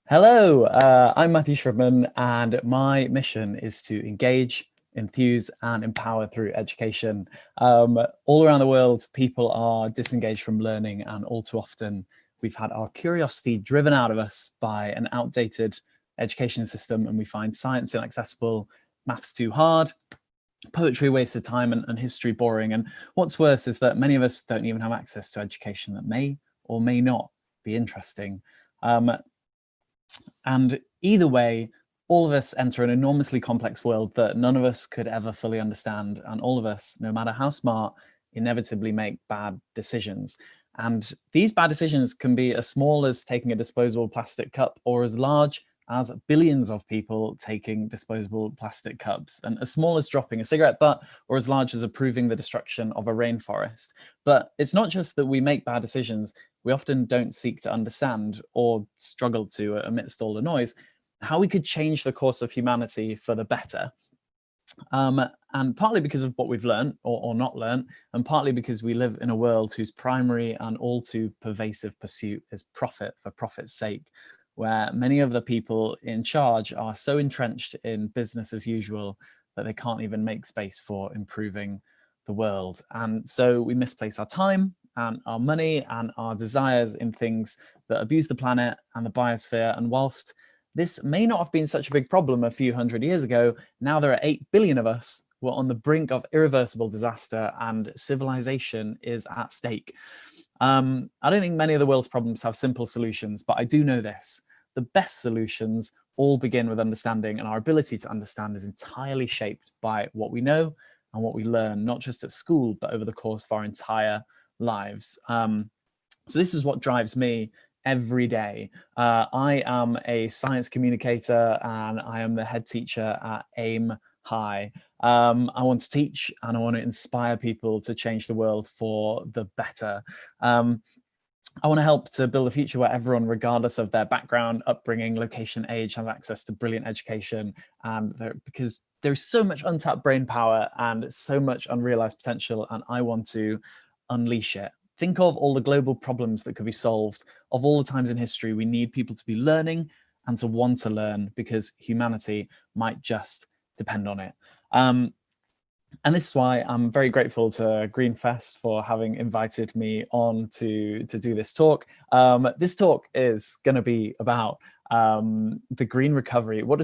Hello, I'm Matthew Shribman, and my mission is to engage, enthuse, and empower through education. All around the world, people are disengaged from learning, and all too often, we've had our curiosity driven out of us by an outdated education system, and we find science inaccessible, maths too hard, poetry a waste of time, and history boring. And what's worse is that many of us don't even have access to education that may or may not be interesting. And either way, all of us enter an enormously complex world that none of us could ever fully understand. And all of us, no matter how smart, inevitably make bad decisions. And these bad decisions can be as small as taking a disposable plastic cup or as large as billions of people taking disposable plastic cups, and as small as dropping a cigarette butt or as large as approving the destruction of a rainforest. But it's not just that we make bad decisions. We often don't seek to understand, or struggle to, amidst all the noise, how we could change the course of humanity for the better. And partly because of what we've learned or not learned, and partly because we live in a world whose primary and all too pervasive pursuit is profit for profit's sake, where many of the people in charge are so entrenched in business as usual that they can't even make space for improving the world. And so we misplace our time and our money and our desires in things that abuse the planet and the biosphere. And whilst this may not have been such a big problem a few hundred years ago, now there are 8 billion of us. We're on the brink of irreversible disaster, and civilization is at stake. I don't think many of the world's problems have simple solutions, but I do know this: the best solutions all begin with understanding, and our ability to understand is entirely shaped by what we know and what we learn, not just at school, but over the course of our entire lives. So this is what drives me every day. I am a science communicator, and I am the head teacher at AIM High. I want to teach, and I want to inspire people to change the world for the better. I want to help to build a future where everyone, regardless of their background, upbringing, location, age, has access to brilliant education. And because there's so much untapped brain power and so much unrealized potential, and I want to unleash it. Think of all the global problems that could be solved, of all the times in history we need people to be learning and to want to learn, because humanity might just depend on it. And this is why I'm very grateful to GreenFest for having invited me on to do this talk. This talk is going to be about the green recovery. What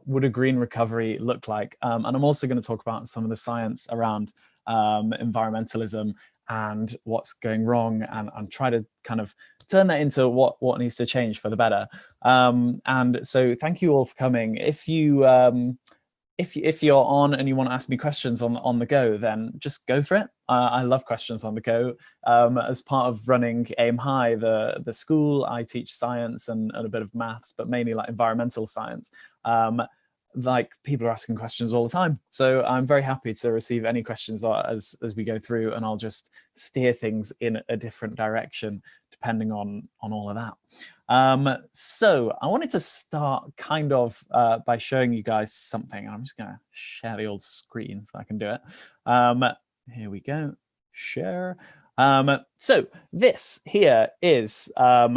would a green recovery look like? And I'm also going to talk about some of the science around environmentalism and what's going wrong, and try to kind of turn that into what needs to change for the better. And so thank you all for coming. If you're on and you want to ask me questions on the go, then just go for it. I love questions on the go. As part of running AIM High, the school, I teach science and a bit of maths, but mainly like environmental science. Like, people are asking questions all the time. So I'm very happy to receive any questions as we go through, and I'll just steer things in a different direction depending on all of that. So I wanted to start kind of by showing you guys something. I'm just going to share the old screen so I can do it. Here we go. Share. So this here is a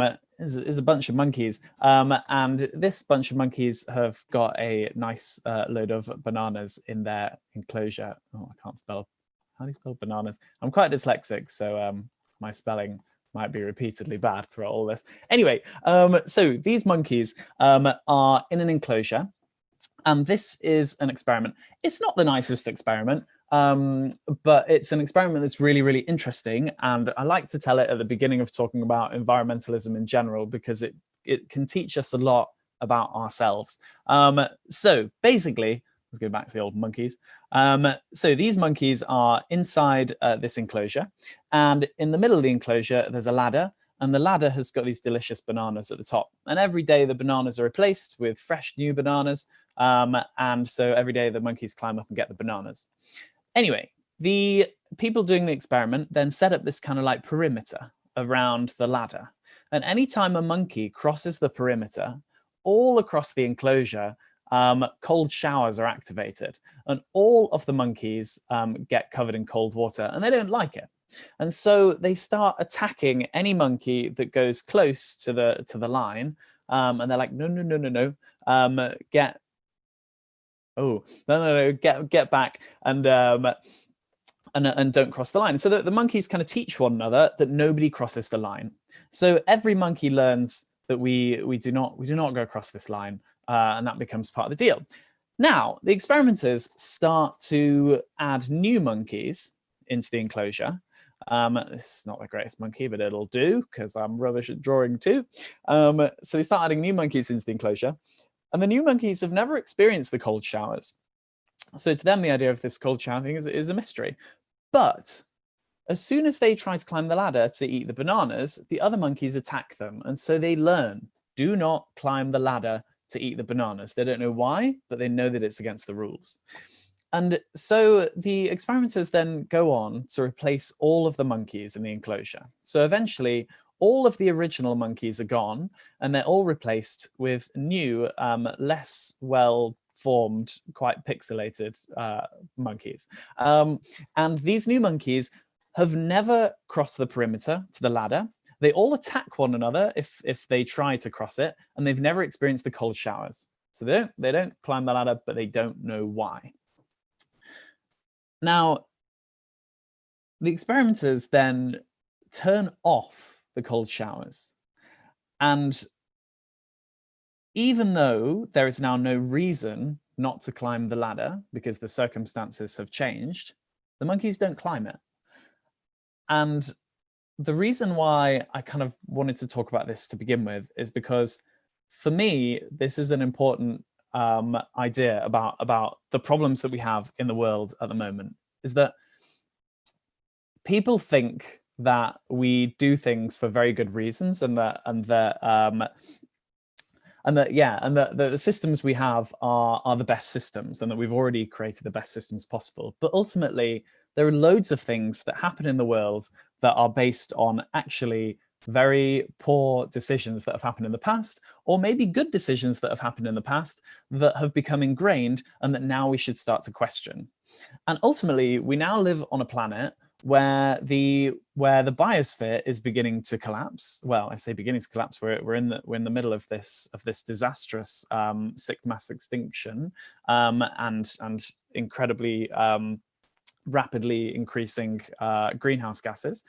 bunch of monkeys, and this bunch of monkeys have got a nice load of bananas in their enclosure. Oh, I can't spell. How do you spell bananas? I'm quite dyslexic, so my spelling might be repeatedly bad throughout all this. Anyway, so these monkeys are in an enclosure, and this is an experiment. It's not the nicest experiment, but it's an experiment that's really, really interesting. And I like to tell it at the beginning of talking about environmentalism in general, because it can teach us a lot about ourselves. So basically, let's go back to the old monkeys. So these monkeys are inside this enclosure, and in the middle of the enclosure, there's a ladder, and the ladder has got these delicious bananas at the top. And every day the bananas are replaced with fresh new bananas. And so every day the monkeys climb up and get the bananas. Anyway, the people doing the experiment then set up this kind of like perimeter around the ladder. And anytime a monkey crosses the perimeter, all across the enclosure, cold showers are activated, and all of the monkeys get covered in cold water, and they don't like it. And so they start attacking any monkey that goes close to the line, And they're like, no, no, no, no, no, get back and don't cross the line. So the monkeys kind of teach one another that nobody crosses the line. So every monkey learns that we do not go across this line, and that becomes part of the deal. Now the experimenters start to add new monkeys into the enclosure. This is not the greatest monkey, but it'll do because I'm rubbish at drawing too. So they start adding new monkeys into the enclosure, and the new monkeys have never experienced the cold showers. So to them, the idea of this cold shower thing is a mystery. But as soon as they try to climb the ladder to eat the bananas, the other monkeys attack them. And so they learn, do not climb the ladder to eat the bananas. They don't know why, but they know that it's against the rules. And so the experimenters then go on to replace all of the monkeys in the enclosure. So eventually, all of the original monkeys are gone, and they're all replaced with new, less well-formed, quite pixelated monkeys. And these new monkeys have never crossed the perimeter to the ladder. They all attack one another if they try to cross it, and they've never experienced the cold showers. So they don't climb the ladder, but they don't know why. Now, the experimenters then turn off the cold showers. And even though there is now no reason not to climb the ladder because the circumstances have changed, the monkeys don't climb it. And the reason why I kind of wanted to talk about this to begin with is because for me, this is an important idea about the problems that we have in the world at the moment, is that people think that we do things for very good reasons, and that the systems we have are the best systems, and that we've already created the best systems possible. But ultimately, there are loads of things that happen in the world that are based on actually very poor decisions that have happened in the past, or maybe good decisions that have happened in the past that have become ingrained and that now we should start to question. And ultimately, we now live on a planet where the biosphere is beginning to collapse. Well, I say beginning to collapse. We're in the middle of this disastrous sixth mass extinction, and incredibly rapidly increasing greenhouse gases.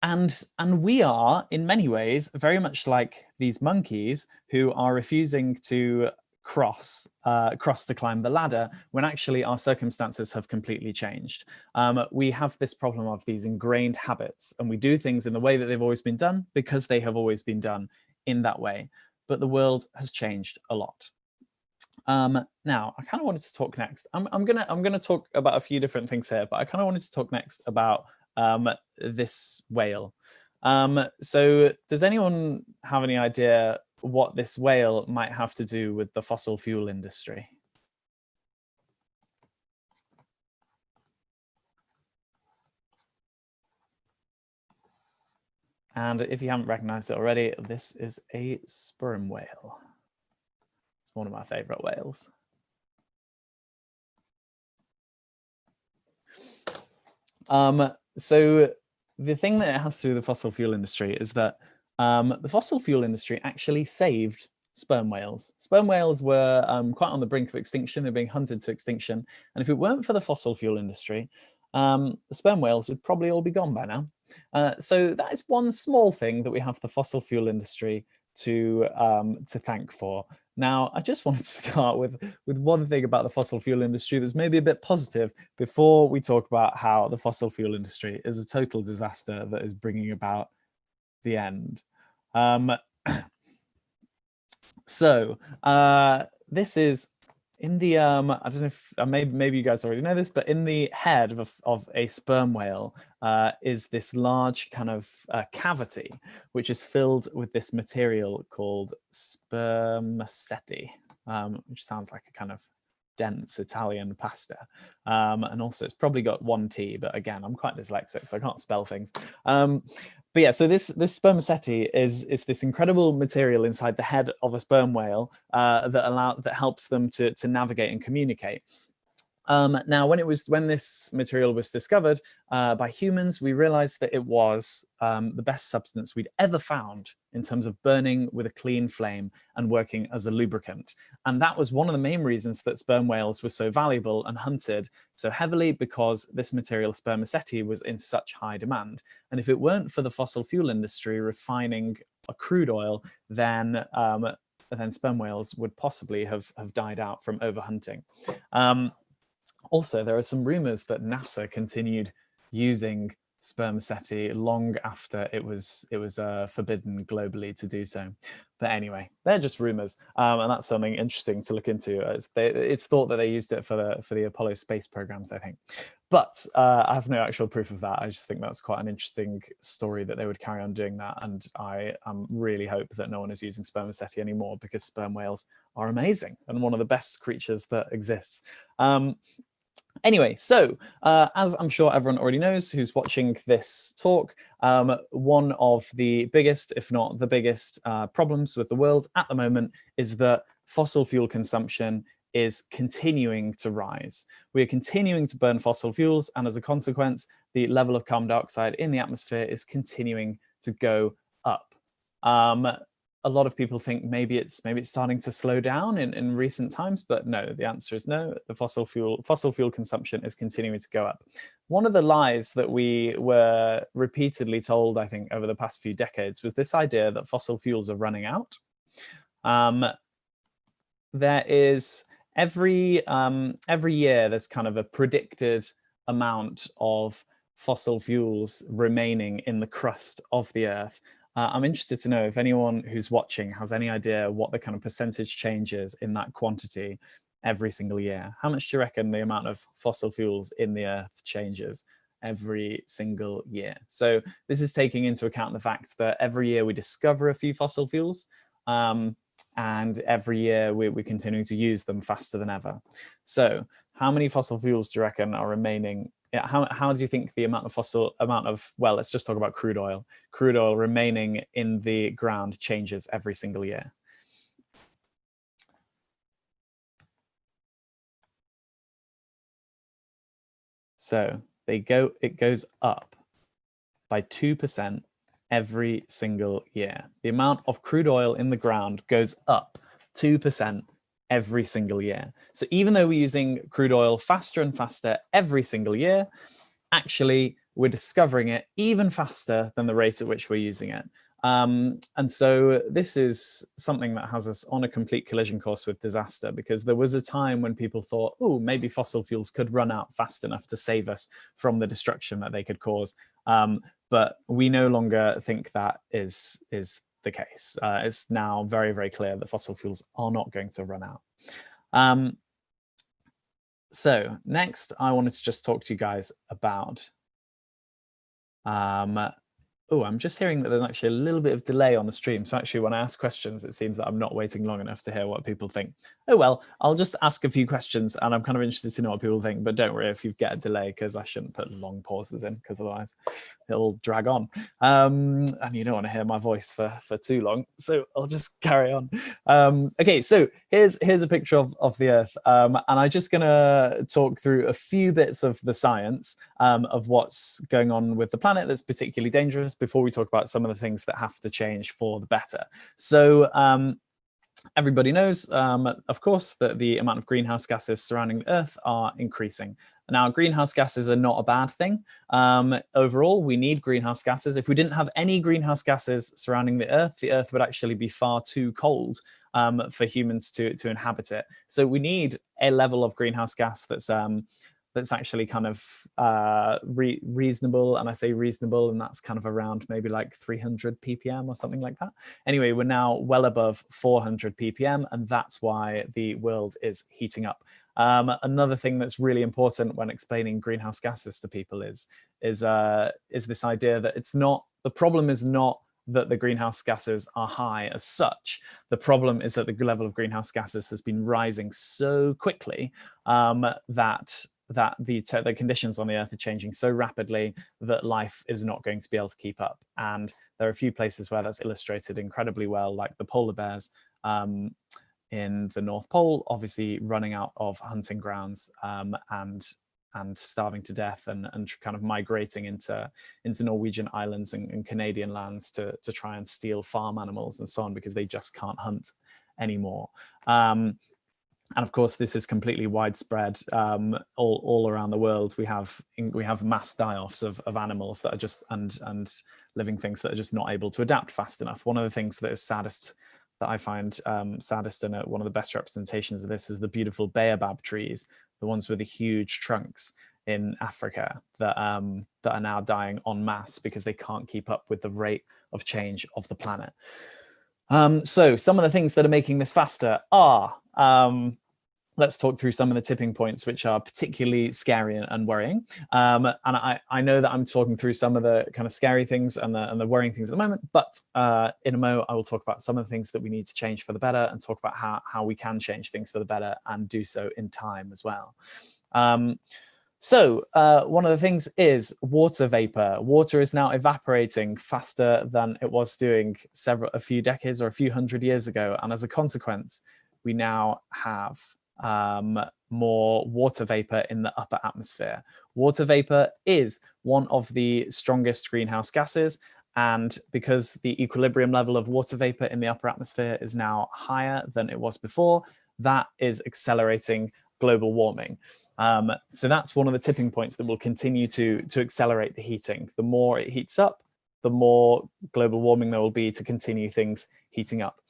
And we are, in many ways, very much like these monkeys who are refusing to cross to climb the ladder when actually our circumstances have completely changed. We have this problem of these ingrained habits, and we do things in the way that they've always been done because they have always been done in that way. But the world has changed a lot. Now, I kind of wanted to talk next. I'm gonna talk about a few different things here, but I kind of wanted to talk next about this whale. So does anyone have any idea what this whale might have to do with the fossil fuel industry? And if you haven't recognized it already, this is a sperm whale. It's one of my favorite whales. So the thing that it has to do with the fossil fuel industry is that the fossil fuel industry actually saved sperm whales. Sperm whales were quite on the brink of extinction. They're being hunted to extinction. And if it weren't for the fossil fuel industry, the sperm whales would probably all be gone by now. So that is one small thing that we have the fossil fuel industry to thank for. Now, I just wanted to start with one thing about the fossil fuel industry that's maybe a bit positive before we talk about how the fossil fuel industry is a total disaster that is bringing about the end. So this is in the I don't know if maybe you guys already know this, but in the head of a sperm whale is this large kind of cavity, which is filled with this material called spermaceti, which sounds like a kind of dense Italian pasta. And also it's probably got one T, but again, I'm quite dyslexic, so I can't spell things. But yeah, so this spermaceti is this incredible material inside the head of a sperm whale that helps them to navigate and communicate. Now, when this material was discovered by humans, we realized that it was the best substance we'd ever found in terms of burning with a clean flame and working as a lubricant. And that was one of the main reasons that sperm whales were so valuable and hunted so heavily, because this material, spermaceti, was in such high demand. And if it weren't for the fossil fuel industry refining a crude oil, then sperm whales would possibly have died out from overhunting. Also, there are some rumors that NASA continued using spermaceti long after it was forbidden globally to do so. But anyway, they're just rumors, and that's something interesting to look into. It's thought that they used it for the Apollo space programs, I think. But I have no actual proof of that. I just think that's quite an interesting story that they would carry on doing that, and I really hope that no one is using spermaceti anymore, because sperm whales are amazing and one of the best creatures that exists. Anyway, so as I'm sure everyone already knows who's watching this talk, one of the biggest, if not the biggest, problems with the world at the moment is that fossil fuel consumption is continuing to rise. We are continuing to burn fossil fuels, and as a consequence, the level of carbon dioxide in the atmosphere is continuing to go up. A lot of people think maybe it's starting to slow down in recent times, but no, the answer is no. The fossil fuel consumption is continuing to go up. One of the lies that we were repeatedly told, I think, over the past few decades was this idea that fossil fuels are running out. There is every year there's kind of a predicted amount of fossil fuels remaining in the crust of the Earth. I'm interested to know if anyone who's watching has any idea what the kind of percentage change is in that quantity every single year. How much do you reckon the amount of fossil fuels in the Earth changes every single year? So this is taking into account the fact that every year we discover a few fossil fuels, and every year we're continuing to use them faster than ever. So how many fossil fuels do you reckon are remaining? How do you think the amount of, well, let's just talk about crude oil remaining in the ground changes every single year? So it goes up by 2% every single year. The amount of crude oil in the ground goes up 2% every single year. So even though we're using crude oil faster and faster every single year, actually we're discovering it even faster than the rate at which we're using it. And so this is something that has us on a complete collision course with disaster, because there was a time when people thought, oh, maybe fossil fuels could run out fast enough to save us from the destruction that they could cause. But we no longer think that is the case. It's now very, very clear that fossil fuels are not going to run out. So next, I wanted to just talk to you guys about oh, I'm just hearing that there's actually a little bit of delay on the stream. So actually, when I ask questions, it seems that I'm not waiting long enough to hear what people think. Oh, well, I'll just ask a few questions, and I'm kind of interested to know what people think. But don't worry if you get a delay, because I shouldn't put long pauses in, because otherwise it'll drag on. And you don't want to hear my voice for too long. So I'll just carry on. Okay, so here's a picture of the Earth. And I'm just going to talk through a few bits of the science of what's going on with the planet that's particularly dangerous, before we talk about some of the things that have to change for the better. So everybody knows, of course, that the amount of greenhouse gases surrounding the Earth are increasing. Now, greenhouse gases are not a bad thing. Overall, we need greenhouse gases. If we didn't have any greenhouse gases surrounding the Earth would actually be far too cold for humans to inhabit it. So we need a level of greenhouse gas that's actually kind of reasonable. And I say reasonable, and that's kind of around maybe like 300 ppm or something like that. Anyway, we're now well above 400 ppm, and that's why the world is heating up. Another thing that's really important when explaining greenhouse gases to people is this idea that the problem is not that the greenhouse gases are high as such. The problem is that the level of greenhouse gases has been rising so quickly that the conditions on the Earth are changing so rapidly that life is not going to be able to keep up. And there are a few places where that's illustrated incredibly well, like the polar bears in the North Pole, obviously running out of hunting grounds and starving to death and kind of migrating into Norwegian islands and Canadian lands to try and steal farm animals and so on, because they just can't hunt anymore. And of course, this is completely widespread all around the world. We have mass die-offs of animals that are just and living things that are just not able to adapt fast enough. One of the things that is saddest, that I find saddest, and one of the best representations of this, is the beautiful baobab trees, the ones with the huge trunks in Africa that are now dying en masse because they can't keep up with the rate of change of the planet. So some of the things that are making this faster are, let's talk through some of the tipping points, which are particularly scary and worrying. And I know that I'm talking through some of the kind of scary things and the worrying things at the moment, but in a moment, I will talk about some of the things that we need to change for the better, and talk about how we can change things for the better and do so in time as well. So one of the things is water vapor. Water is now evaporating faster than it was doing a few decades or a few hundred years ago. And as a consequence, we now have more water vapor in the upper atmosphere. Water vapor is one of the strongest greenhouse gases. And because the equilibrium level of water vapor in the upper atmosphere is now higher than it was before, that is accelerating global warming. So that's one of the tipping points that will continue to accelerate the heating. The more it heats up, the more global warming there will be to continue things heating up.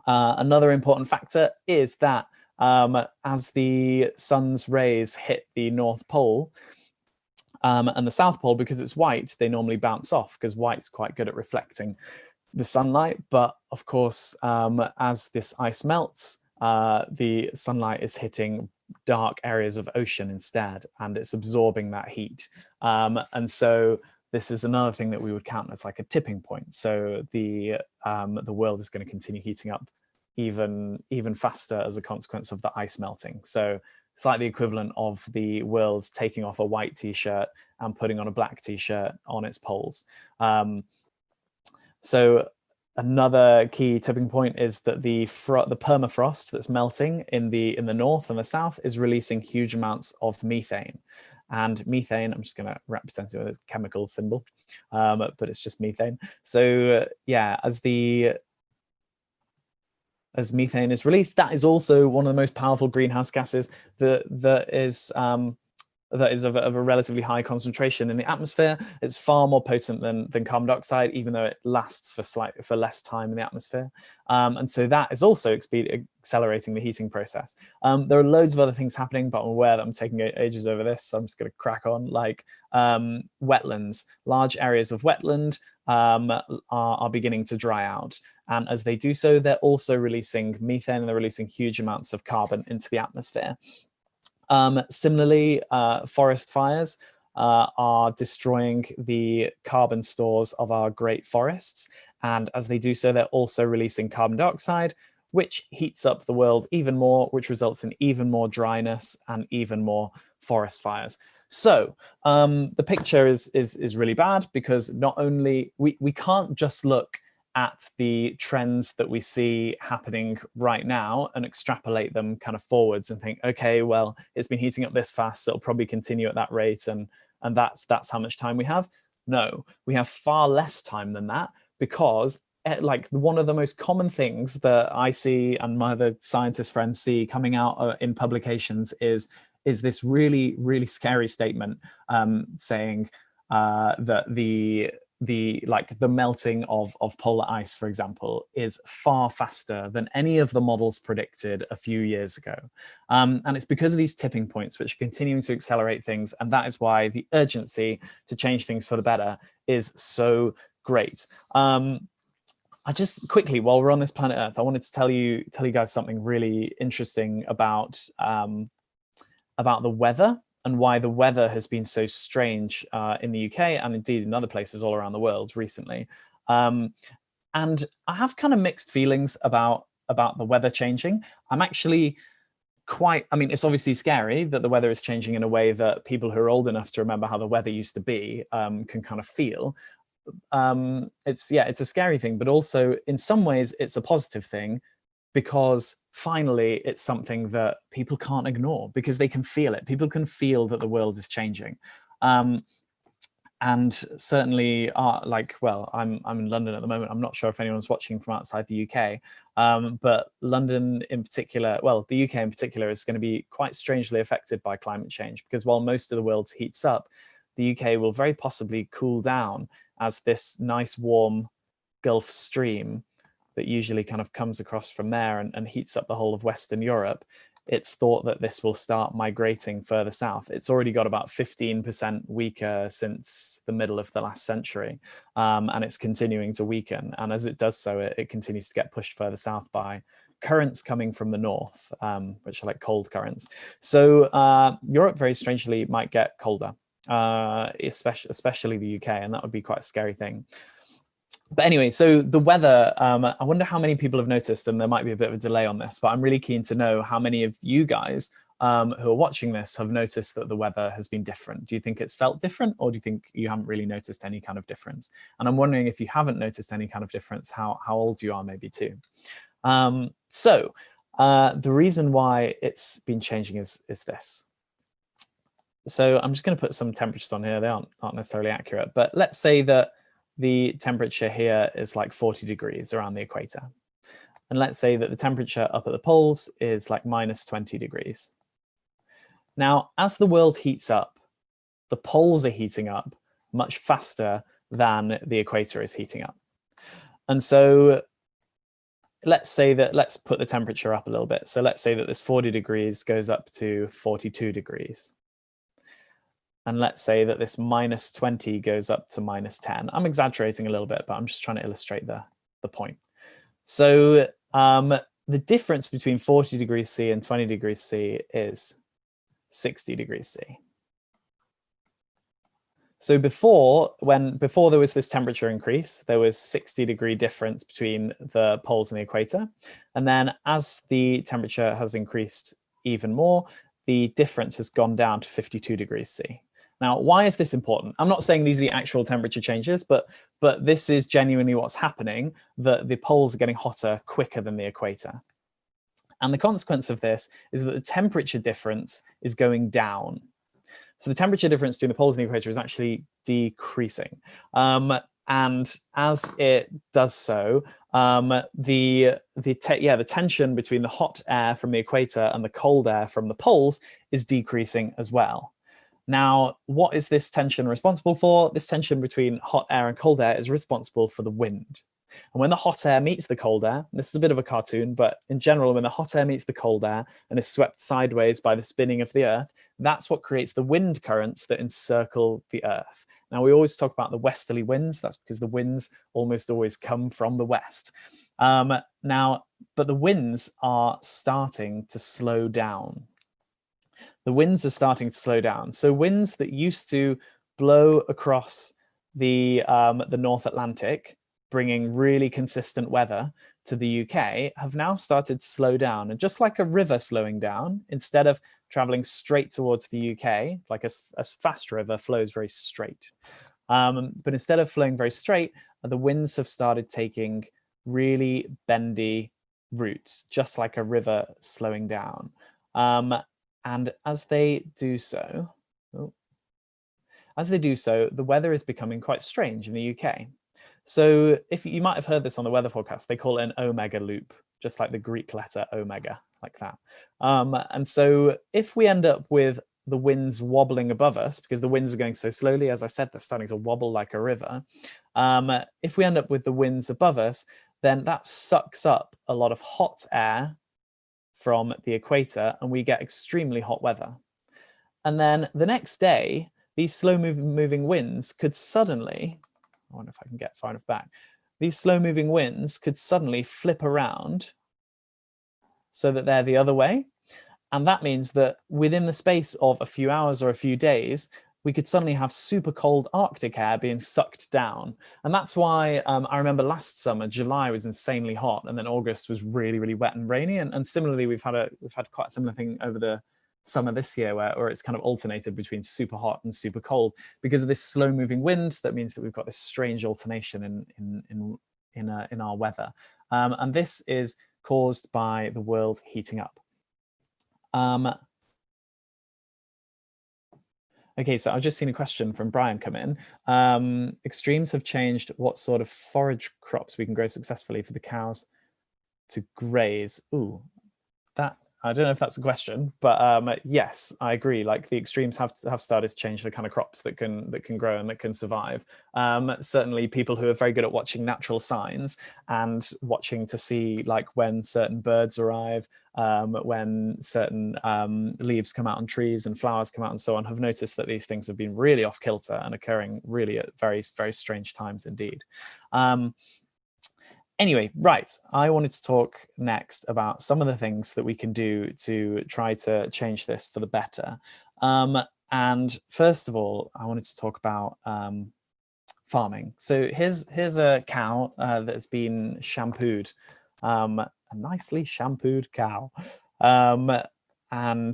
Another important factor is that as the sun's rays hit the North Pole and the South Pole, because it's white, they normally bounce off, because white's quite good at reflecting the sunlight. But of course, as this ice melts, the sunlight is hitting dark areas of ocean instead, and it's absorbing that heat. And so this is another thing that we would count as like a tipping point. So the world is going to continue heating up even faster as a consequence of the ice melting. So it's like the equivalent of the world taking off a white t-shirt and putting on a black t-shirt on its poles. So another key tipping point is that the permafrost that's melting in the north and the south is releasing huge amounts of methane. And methane, I'm just going to represent it with a chemical symbol, but it's just methane. So yeah, as methane is released, that is also one of the most powerful greenhouse gases that is of a relatively high concentration in the atmosphere. It's far more potent than carbon dioxide, even though it lasts for less time in the atmosphere. And so that is also accelerating the heating process. There are loads of other things happening, but I'm aware that I'm taking ages over this, so I'm just going to crack on. Like wetlands, large areas of wetland are beginning to dry out. And as they do so, they're also releasing methane, and they're releasing huge amounts of carbon into the atmosphere. Similarly, forest fires are destroying the carbon stores of our great forests. And as they do so, they're also releasing carbon dioxide, which heats up the world even more, which results in even more dryness and even more forest fires. So the picture is really bad, because not only we can't just look at the trends that we see happening right now and extrapolate them kind of forwards and think, okay, well, it's been heating up this fast, so it'll probably continue at that rate, and that's how much time we have. No, we have far less time than that, because like one of the most common things that I see and my other scientist friends see coming out in publications is this really, really scary statement saying that the melting of polar ice, for example, is far faster than any of the models predicted a few years ago. And it's because of these tipping points which are continuing to accelerate things. And that is why the urgency to change things for the better is so great. I just quickly, while we're on this planet Earth, I wanted to tell you guys something really interesting about the weather, and why the weather has been so strange in the UK and indeed in other places all around the world recently. And I have kind of mixed feelings about the weather changing. I'm actually it's obviously scary that the weather is changing in a way that people who are old enough to remember how the weather used to be can kind of feel. It's a scary thing, but also in some ways it's a positive thing, because finally, it's something that people can't ignore because they can feel it. People can feel that the world is changing. And certainly, well, I'm in London at the moment. I'm not sure if anyone's watching from outside the UK, but London in particular, well, the UK in particular, is going to be quite strangely affected by climate change, because while most of the world heats up, the UK will very possibly cool down as this nice warm Gulf Stream that usually kind of comes across from there and heats up the whole of Western Europe. It's thought that this will start migrating further south. It's already got about 15% weaker since the middle of the last century, and it's continuing to weaken. And as it does so, it continues to get pushed further south by currents coming from the north, which are like cold currents. So Europe, very strangely, might get colder, especially the UK, and that would be quite a scary thing. But anyway, so the weather, I wonder how many people have noticed, and there might be a bit of a delay on this, but I'm really keen to know how many of you guys who are watching this have noticed that the weather has been different. Do you think it's felt different, or do you think you haven't really noticed any kind of difference? And I'm wondering, if you haven't noticed any kind of difference, how old you are maybe too. The reason why it's been changing is this. So I'm just going to put some temperatures on here. They aren't necessarily accurate, but let's say that the temperature here is like 40 degrees around the equator. And let's say that the temperature up at the poles is like minus 20 degrees. Now, as the world heats up, the poles are heating up much faster than the equator is heating up. And so let's put the temperature up a little bit. So let's say that this 40 degrees goes up to 42 degrees. And let's say that this minus 20 goes up to minus 10. I'm exaggerating a little bit, but I'm just trying to illustrate the point. So the difference between 40 degrees C and 20 degrees C is 60 degrees C. So before there was this temperature increase, there was 60-degree difference between the poles and the equator. And then as the temperature has increased even more, the difference has gone down to 52 degrees C. Now, why is this important? I'm not saying these are the actual temperature changes, but this is genuinely what's happening, that the poles are getting hotter quicker than the equator. And the consequence of this is that the temperature difference is going down. So the temperature difference between the poles and the equator is actually decreasing. And as it does so, the tension between the hot air from the equator and the cold air from the poles is decreasing as well. Now, what is this tension responsible for? This tension between hot air and cold air is responsible for the wind. And when the hot air meets the cold air, this is a bit of a cartoon, but in general, when the hot air meets the cold air and is swept sideways by the spinning of the Earth, that's what creates the wind currents that encircle the Earth. Now, we always talk about the westerly winds. That's because the winds almost always come from the west. But the winds are starting to slow down. The winds are starting to slow down. So winds that used to blow across the North Atlantic, bringing really consistent weather to the UK, have now started to slow down. And just like a river slowing down, instead of traveling straight towards the UK, like a fast river flows very straight. But instead of flowing very straight, the winds have started taking really bendy routes, just like a river slowing down. And as they do so, the weather is becoming quite strange in the UK. So if you might have heard this on the weather forecast, they call it an omega loop, just like the Greek letter omega, like that. And so if we end up with the winds wobbling above us, because the winds are going so slowly, as I said, they're starting to wobble like a river. If we end up with the winds above us, then that sucks up a lot of hot air from the equator, and we get extremely hot weather. And then the next day, these slow moving winds could suddenly, I wonder if I can get far enough back, these slow moving winds could suddenly flip around so that they're the other way. And that means that within the space of a few hours or a few days, we could suddenly have super cold Arctic air being sucked down. And that's why I remember last summer, July was insanely hot, and then August was really, really wet and rainy. And similarly, we've had quite a similar thing over the summer this year where it's kind of alternated between super hot and super cold because of this slow moving wind. That means that we've got this strange alternation in our weather. And this is caused by the world heating up. Okay, so I've just seen a question from Brian come in. Extremes have changed what sort of forage crops we can grow successfully for the cows to graze. Ooh, that, I don't know if that's a question, but yes, I agree. Like the extremes have started to change the kind of crops that can grow and that can survive. Certainly, people who are very good at watching natural signs and watching to see like when certain birds arrive, when certain leaves come out on trees and flowers come out and so on, have noticed that these things have been really off kilter and occurring really at very, very strange times indeed. Anyway, right, I wanted to talk next about some of the things that we can do to try to change this for the better. And first of all, I wanted to talk about farming. So here's a cow that's been shampooed, a nicely shampooed cow. And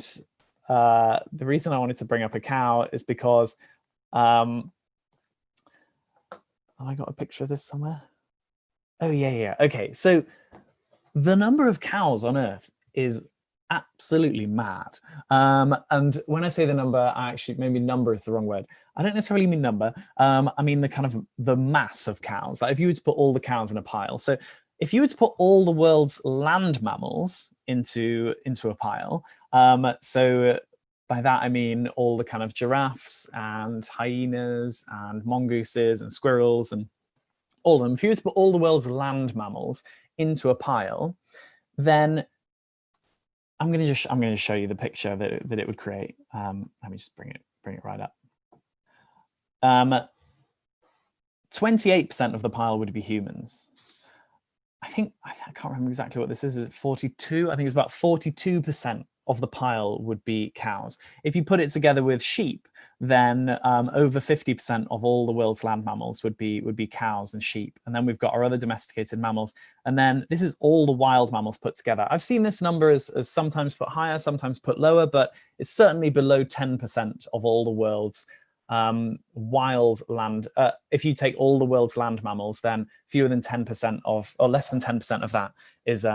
the reason I wanted to bring up a cow is because, have I got a picture of this somewhere? Oh, yeah. Okay, so the number of cows on Earth is absolutely mad. And when I say the number, maybe number is the wrong word. I don't necessarily mean number. I mean the kind of the mass of cows. Like if you were to put all the cows in a pile. So if you were to put all the world's land mammals into a pile, so by that I mean all the kind of giraffes and hyenas and mongooses and squirrels and all of them, if you were to put all the world's land mammals into a pile, then I'm going to show you the picture that it would create. Let me just bring it right up. 28% of the pile would be humans. I can't remember exactly what this is. Is it 42? I think it's about 42% of the pile would be cows. If you put it together with sheep, then over 50% of all the world's land mammals would be cows and sheep. And then we've got our other domesticated mammals. And then this is all the wild mammals put together. I've seen this number as sometimes put higher, sometimes put lower, but it's certainly below 10% of all the world's wild land. If you take all the world's land mammals, then fewer than 10% of, or less than 10% of that is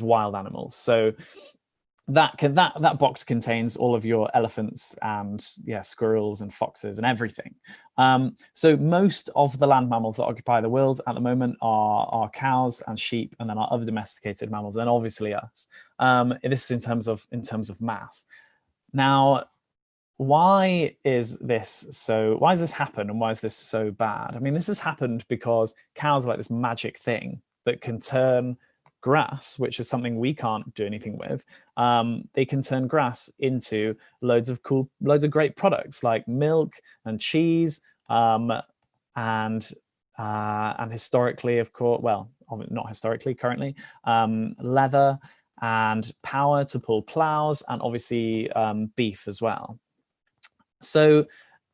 wild animals. So that box contains all of your elephants and squirrels and foxes and everything. So most of the land mammals that occupy the world at the moment are cows and sheep, and then our other domesticated mammals, and obviously us. This is in terms of mass. Now, why is this happen, and why is this so bad? I mean, this has happened because cows are like this magic thing that can turn grass, which is something we can't do anything with. They can turn grass into loads of great products like milk and cheese, and historically, of course, well, not historically, currently, leather and power to pull plows, and obviously beef as well. So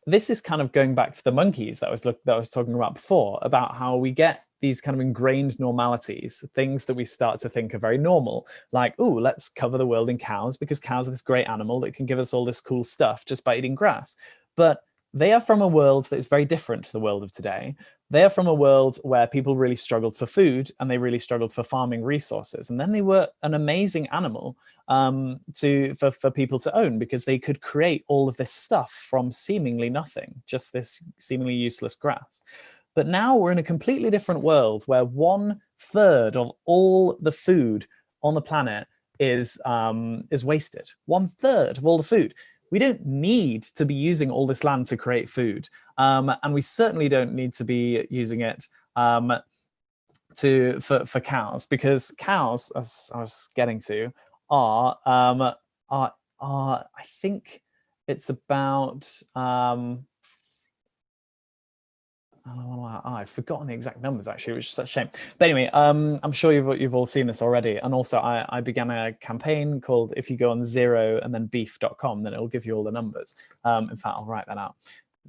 this is kind of going back to the monkeys that I was talking about before, about how we get these kind of ingrained normalities, things that we start to think are very normal, like, oh, let's cover the world in cows because cows are this great animal that can give us all this cool stuff just by eating grass. But they are from a world that is very different to the world of today. They are from a world where people really struggled for food and they really struggled for farming resources. And then they were an amazing animal for people to own because they could create all of this stuff from seemingly nothing, just this seemingly useless grass. But now we're in a completely different world where 1/3 of all the food on the planet is wasted. 1/3 of all the food. We don't need to be using all this land to create food. And we certainly don't need to be using it for cows, because cows, as I was getting to, are I think it's about I've forgotten the exact numbers actually, which is such a shame. But anyway, I'm sure you've all seen this already. And also I began a campaign called, if you go on 0 and then beef.com, then it'll give you all the numbers. In fact, I'll write that out.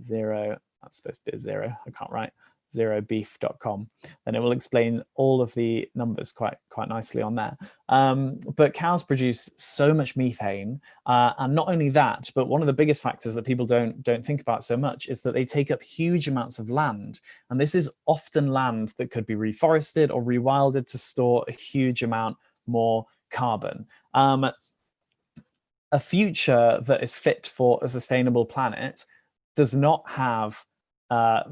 0, that's supposed to be a 0. I can't write. beef.com, and it will explain all of the numbers quite nicely on there. But cows produce so much methane, and not only that, but one of the biggest factors that people don't think about so much is that they take up huge amounts of land, and this is often land that could be reforested or rewilded to store a huge amount more carbon. A future that is fit for a sustainable planet does not have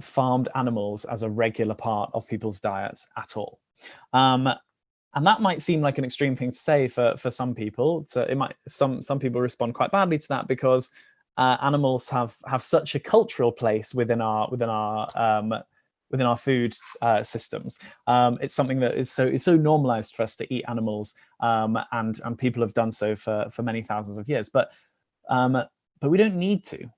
farmed animals as a regular part of people's diets at all. And that might seem like an extreme thing to say for some people. So it might some people respond quite badly to that because animals have such a cultural place within our food systems. It's something that is so normalized for us to eat animals, and people have done so for many thousands of years. But we don't need to.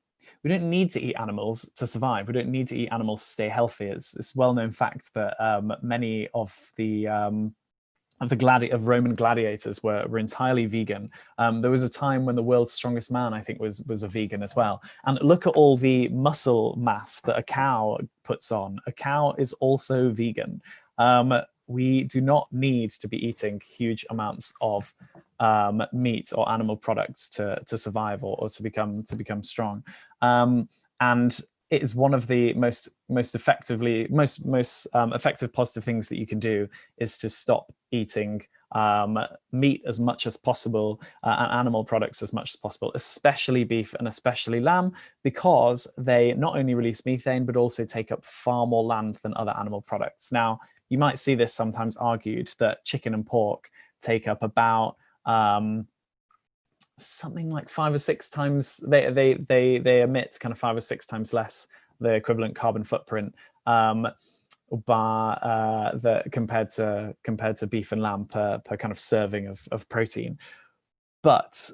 We don't need to eat animals to survive. We don't need to eat animals to stay healthy. It's a well-known fact that many of the Roman gladiators were entirely vegan. There was a time when the world's strongest man, I think, was a vegan as well. And look at all the muscle mass that a cow puts on. A cow is also vegan. We do not need to be eating huge amounts of meat or animal products to survive or to become strong. And it is one of the most effective positive things that you can do is to stop eating meat as much as possible and animal products as much as possible, especially beef and especially lamb, because they not only release methane but also take up far more land than other animal products. Now, you might see this sometimes argued that chicken and pork take up about something like 5 or 6 times, they emit kind of 5 or 6 times less the equivalent carbon footprint compared to beef and lamb per kind of serving of protein. But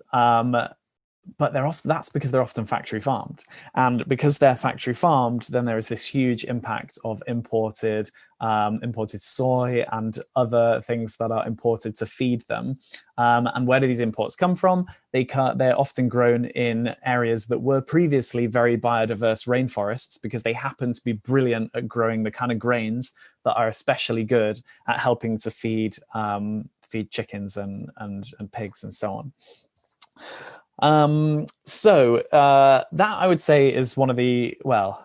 that's because they're often factory farmed, and because they're factory farmed, then there is this huge impact of imported soy and other things that are imported to feed them. And where do these imports come from? They're often grown in areas that were previously very biodiverse rainforests, because they happen to be brilliant at growing the kind of grains that are especially good at helping to feed chickens and pigs and so on. So that, I would say, is one of the, well,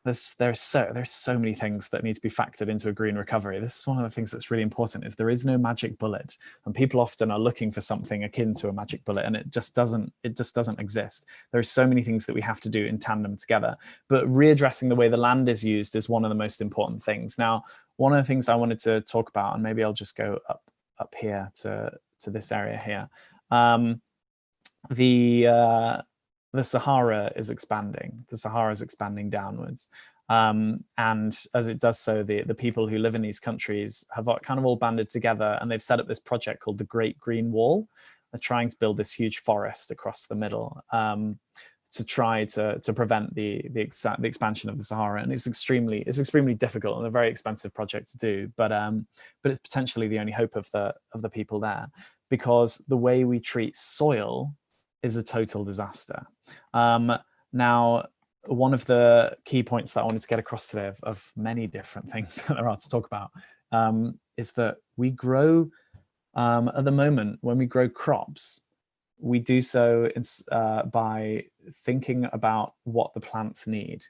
there's so many things that need to be factored into a green recovery. This is one of the things that's really important, is there is no magic bullet, and people often are looking for something akin to a magic bullet, and it just doesn't exist. There are so many things that we have to do in tandem together, but readdressing the way the land is used is one of the most important things. Now, one of the things I wanted to talk about, and maybe I'll just go up here to this area here. The Sahara is expanding. The Sahara is expanding downwards, and as it does so, the people who live in these countries have kind of all banded together, and they've set up this project called the Great Green Wall. They're trying to build this huge forest across the middle to try to prevent the expansion of the Sahara, and it's extremely difficult and a very expensive project to do. But it's potentially the only hope of the people there, because the way we treat soil is a total disaster. Now, one of the key points that I wanted to get across today, of many different things that there are to talk about, is that we grow, at the moment, when we grow crops, we do so by thinking about what the plants need.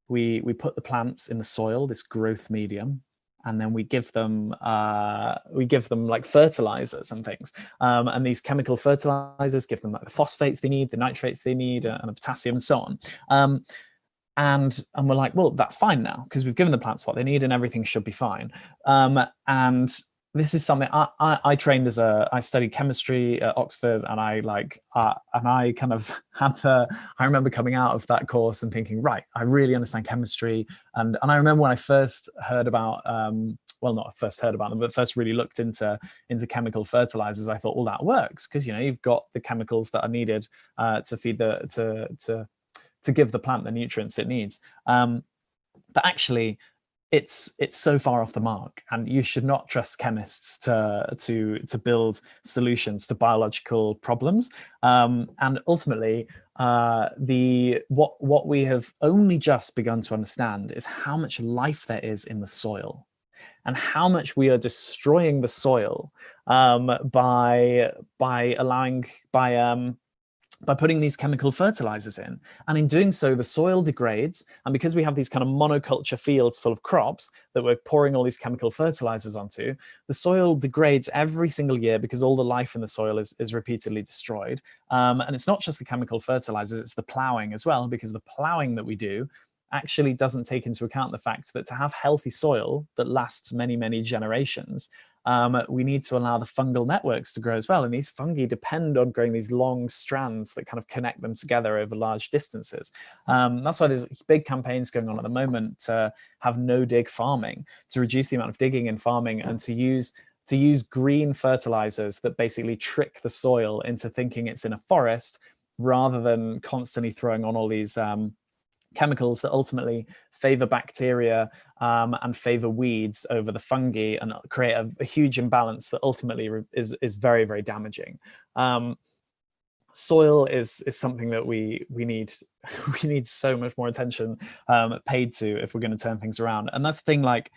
We put the plants in the soil, this growth medium, and then we give them like fertilizers and things, and these chemical fertilizers give them like the phosphates they need, the nitrates they need, and the potassium and so on. And we're like, well, that's fine now, because we've given the plants what they need and everything should be fine. And this is something I trained I studied chemistry at Oxford, and I kind of I remember coming out of that course and thinking, right, I really understand chemistry. And I remember when I first heard about, well, not first heard about them, but first really looked into chemical fertilizers, I thought, well, that works, because, you've got the chemicals that are needed to feed to give the plant the nutrients it needs. But actually, it's so far off the mark, and you should not trust chemists to build solutions to biological problems. And ultimately, what we have only just begun to understand is how much life there is in the soil, and how much we are destroying the soil by allowing by putting these chemical fertilizers in. And in doing so, the soil degrades. And because we have these kind of monoculture fields full of crops that we're pouring all these chemical fertilizers onto, the soil degrades every single year because all the life in the soil is repeatedly destroyed. And it's not just the chemical fertilizers, it's the plowing as well, because the plowing that we do actually doesn't take into account the fact that to have healthy soil that lasts many, many generations, we need to allow the fungal networks to grow as well. And these fungi depend on growing these long strands that kind of connect them together over large distances. That's why there's big campaigns going on at the moment to have no-dig farming, to reduce the amount of digging in farming, and to use green fertilizers that basically trick the soil into thinking it's in a forest, rather than constantly throwing on all these chemicals that ultimately favor bacteria and favor weeds over the fungi, and create a huge imbalance that ultimately is very, very damaging. Soil is something that we need we need so much more attention paid to if we're going to turn things around. And that's the thing, like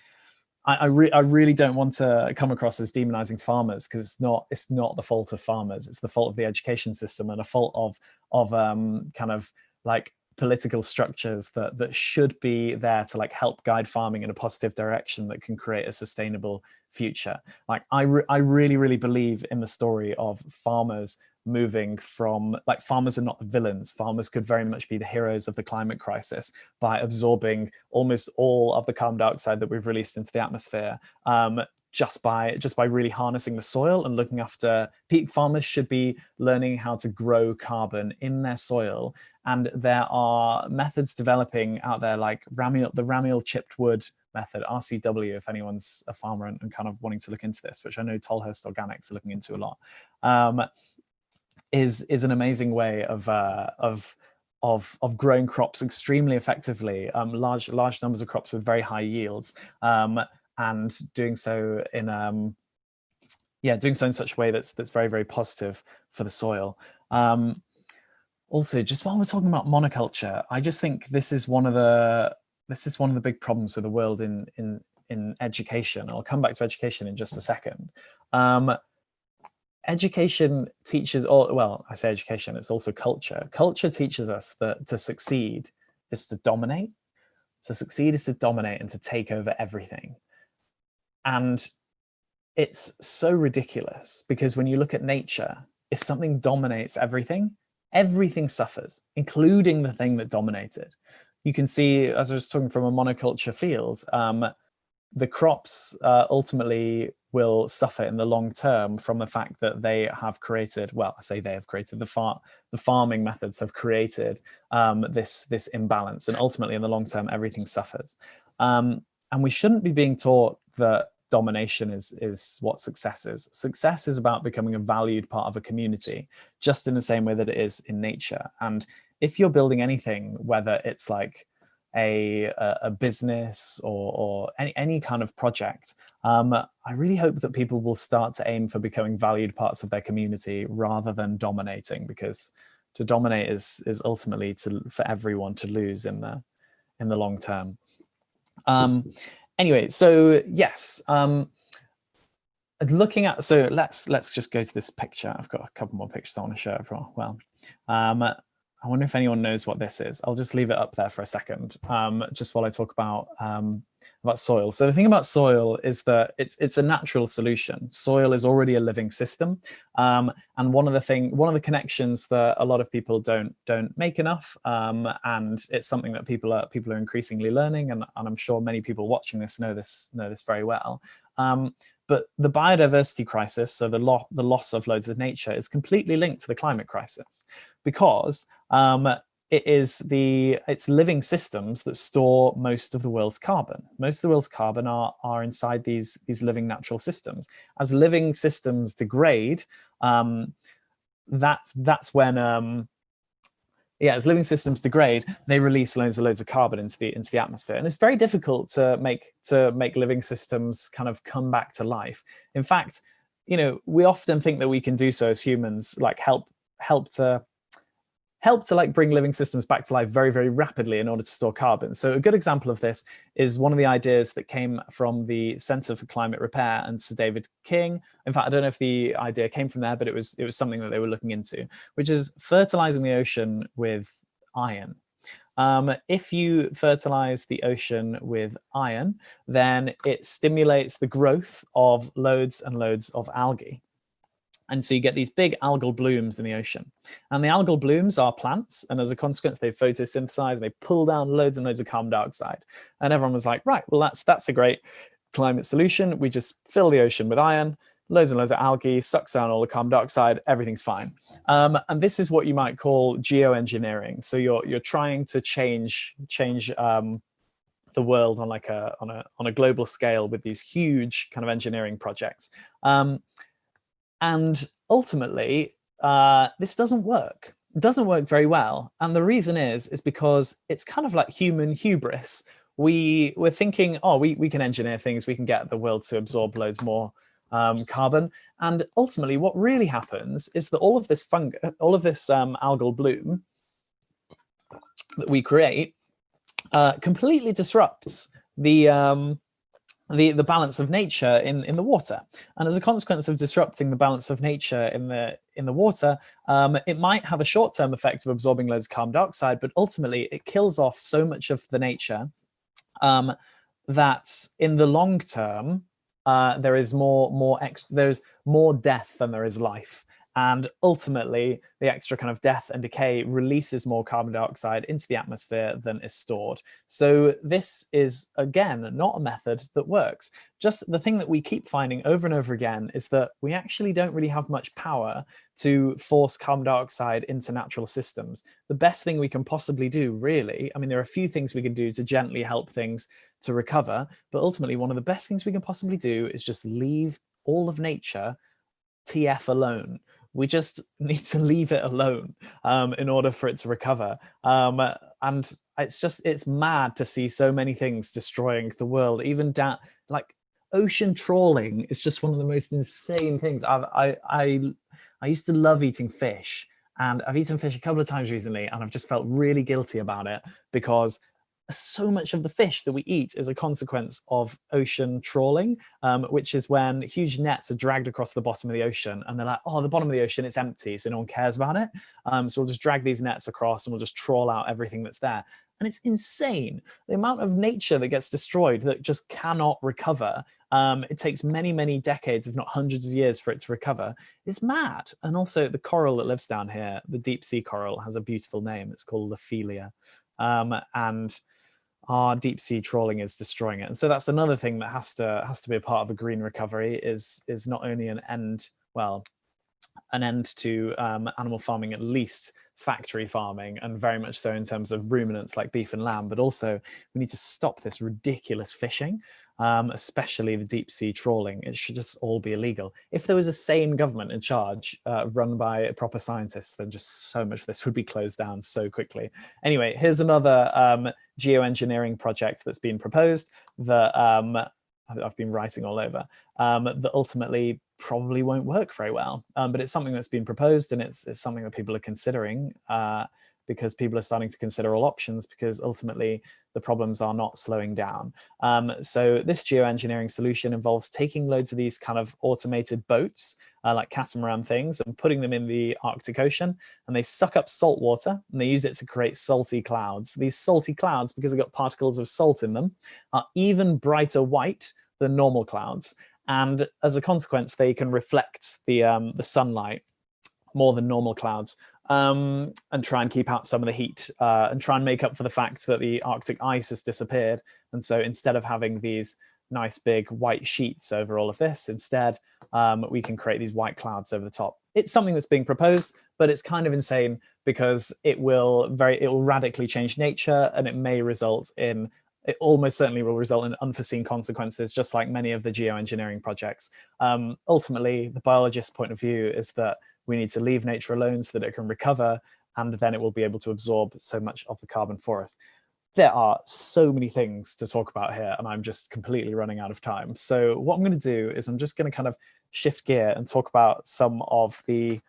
I really don't want to come across as demonizing farmers, because it's not the fault of farmers. It's the fault of the education system, and a fault of kind of like political structures that should be there to like help guide farming in a positive direction that can create a sustainable future. Like I really, really believe in the story of farmers moving from, like, farmers are not the villains. Farmers could very much be the heroes of the climate crisis by absorbing almost all of the carbon dioxide that we've released into the atmosphere, just by really harnessing the soil and looking after. Peak farmers should be learning how to grow carbon in their soil. And there are methods developing out there, like the Ramiel chipped wood method, RCW, if anyone's a farmer and kind of wanting to look into this, which I know Tolhurst Organics are looking into a lot, is an amazing way of growing crops extremely effectively, large numbers of crops with very high yields, and doing so in such a way that's very, very positive for the soil. Also, just while we're talking about monoculture, I just think this is one of the big problems with the world in education. I'll come back to education in just a second. Education teaches, or well, I say education, it's also culture. Culture teaches us that to succeed is to dominate. To succeed is to dominate and to take over everything. And it's so ridiculous, because when you look at nature, if something dominates everything, everything suffers, including the thing that dominated. You can see, as I was talking from a monoculture field, the crops ultimately will suffer in the long term from the fact that they have created, well, I say they have created, the farming methods have created this imbalance, and ultimately in the long term everything suffers. And we shouldn't be being taught that domination is what success is. Success is about becoming a valued part of a community, just in the same way that it is in nature. And if you're building anything, whether it's like a business or any kind of project, I really hope that people will start to aim for becoming valued parts of their community rather than dominating, because to dominate is ultimately for everyone to lose in the long term. Anyway, so yes, looking at, so let's just go to this picture. I've got a couple more pictures I want to show everyone. Well, I wonder if anyone knows what this is. I'll just leave it up there for a second, just while I talk about soil. So the thing about soil is that it's a natural solution. Soil is already a living system, and one of the connections that a lot of people don't make enough, and it's something that people are increasingly learning, and I'm sure many people watching this know this very well. But the biodiversity crisis, so the loss of loads of nature, is completely linked to the climate crisis, because it's living systems that store most of the world's carbon. Most of the world's carbon are inside these living natural systems. As living systems degrade, that's when Yeah, as living systems degrade, they release loads and loads of carbon into the atmosphere, and it's very difficult to make living systems kind of come back to life. In fact, we often think that we can do so as humans, like help to like bring living systems back to life very, very rapidly in order to store carbon. So a good example of this is one of the ideas that came from the Center for Climate Repair and Sir David King. In fact, I don't know if the idea came from there, but it was something that they were looking into, which is fertilizing the ocean with iron. If you fertilize the ocean with iron, then it stimulates the growth of loads and loads of algae. And so you get these big algal blooms in the ocean. And the algal blooms are plants. And as a consequence, they photosynthesize and they pull down loads and loads of carbon dioxide. And everyone was like, right, well, that's a great climate solution. We just fill the ocean with iron, loads and loads of algae, sucks down all the carbon dioxide, everything's fine. And this is what you might call geoengineering. So you're trying to change the world on a global scale with these huge kind of engineering projects. And ultimately, this doesn't work. It doesn't work very well. And the reason is because it's kind of like human hubris. We're thinking, oh, we can engineer things. We can get the world to absorb loads more carbon. And ultimately, what really happens is that all of this algal bloom that we create completely disrupts the balance of nature in the water. And as a consequence of disrupting the balance of nature in the water, it might have a short-term effect of absorbing loads of carbon dioxide, but ultimately it kills off so much of the nature that in the long term, there's more death than there is life. And ultimately, the extra kind of death and decay releases more carbon dioxide into the atmosphere than is stored. So this is, again, not a method that works. Just the thing that we keep finding over and over again is that we actually don't really have much power to force carbon dioxide into natural systems. The best thing we can possibly do, really, I mean, there are a few things we can do to gently help things to recover, but ultimately, one of the best things we can possibly do is just leave all of nature TF alone. We just need to leave it alone in order for it to recover. And it's mad to see so many things destroying the world. Even down, like ocean trawling is just one of the most insane things. I used to love eating fish, and I've eaten fish a couple of times recently, and I've just felt really guilty about it because so much of the fish that we eat is a consequence of ocean trawling, which is when huge nets are dragged across the bottom of the ocean, and they're like, oh, the bottom of the ocean, it's empty, so no one cares about it. So we'll just drag these nets across and we'll just trawl out everything that's there. And it's insane. The amount of nature that gets destroyed that just cannot recover. It takes many, many decades, if not hundreds of years for it to recover. It's mad. And also the coral that lives down here, the deep sea coral, has a beautiful name. It's called Lophelia. And our deep sea trawling is destroying it. And so that's another thing that has to be a part of a green recovery is not only an end to animal farming, at least factory farming, and very much so in terms of ruminants like beef and lamb, but also we need to stop this ridiculous fishing, especially the deep sea trawling. It should just all be illegal. If there was a sane government in charge, run by proper scientists, then just so much of this would be closed down so quickly. Anyway, here's another geoengineering project that's been proposed that I've been writing all over, that ultimately probably won't work very well. But it's something that's been proposed, and it's something that people are considering because people are starting to consider all options, because ultimately the problems are not slowing down. So this geoengineering solution involves taking loads of these kind of automated boats, like catamaran things, and putting them in the Arctic Ocean, and they suck up salt water and they use it to create salty clouds. These salty clouds, because they've got particles of salt in them, are even brighter white than normal clouds. And as a consequence, they can reflect the sunlight more than normal clouds, and try and keep out some of the heat, and try and make up for the fact that the Arctic ice has disappeared. And so instead of having these nice big white sheets over all of this, instead we can create these white clouds over the top. It's something that's being proposed, but it's kind of insane because it will radically change nature, and it almost certainly will result in unforeseen consequences, just like many of the geoengineering projects. Ultimately, the biologist's point of view is that we need to leave nature alone so that it can recover, and then it will be able to absorb so much of the carbon for us. There are so many things to talk about here, and I'm just completely running out of time. So what I'm going to do is I'm just going to kind of shift gear and talk about some of the,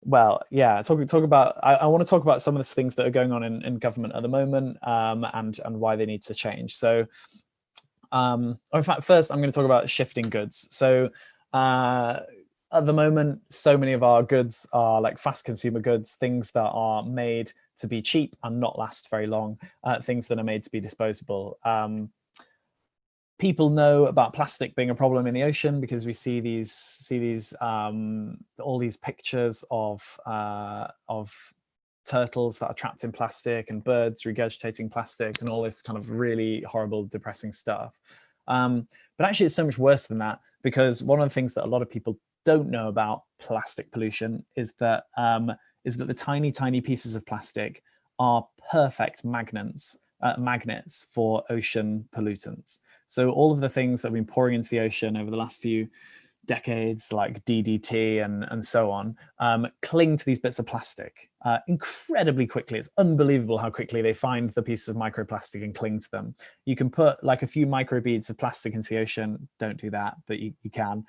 well, yeah, talk about, I want to talk about some of the things that are going on in government at the moment, and why they need to change. So, or in fact, first I'm going to talk about shifting goods. So at the moment, so many of our goods are like fast consumer goods, things that are made to be cheap and not last very long, things that are made to be disposable. People know about plastic being a problem in the ocean because we see these all these pictures of turtles that are trapped in plastic and birds regurgitating plastic and all this kind of really horrible, depressing stuff. But actually, it's so much worse than that, because one of the things that a lot of people don't know about plastic pollution is that the tiny pieces of plastic are perfect magnets for ocean pollutants. So all of the things that have been pouring into the ocean over the last few decades, like DDT and so on, cling to these bits of plastic incredibly quickly. It's unbelievable how quickly they find the pieces of microplastic and cling to them. You can put like a few microbeads of plastic into the ocean. Don't do that, but you can,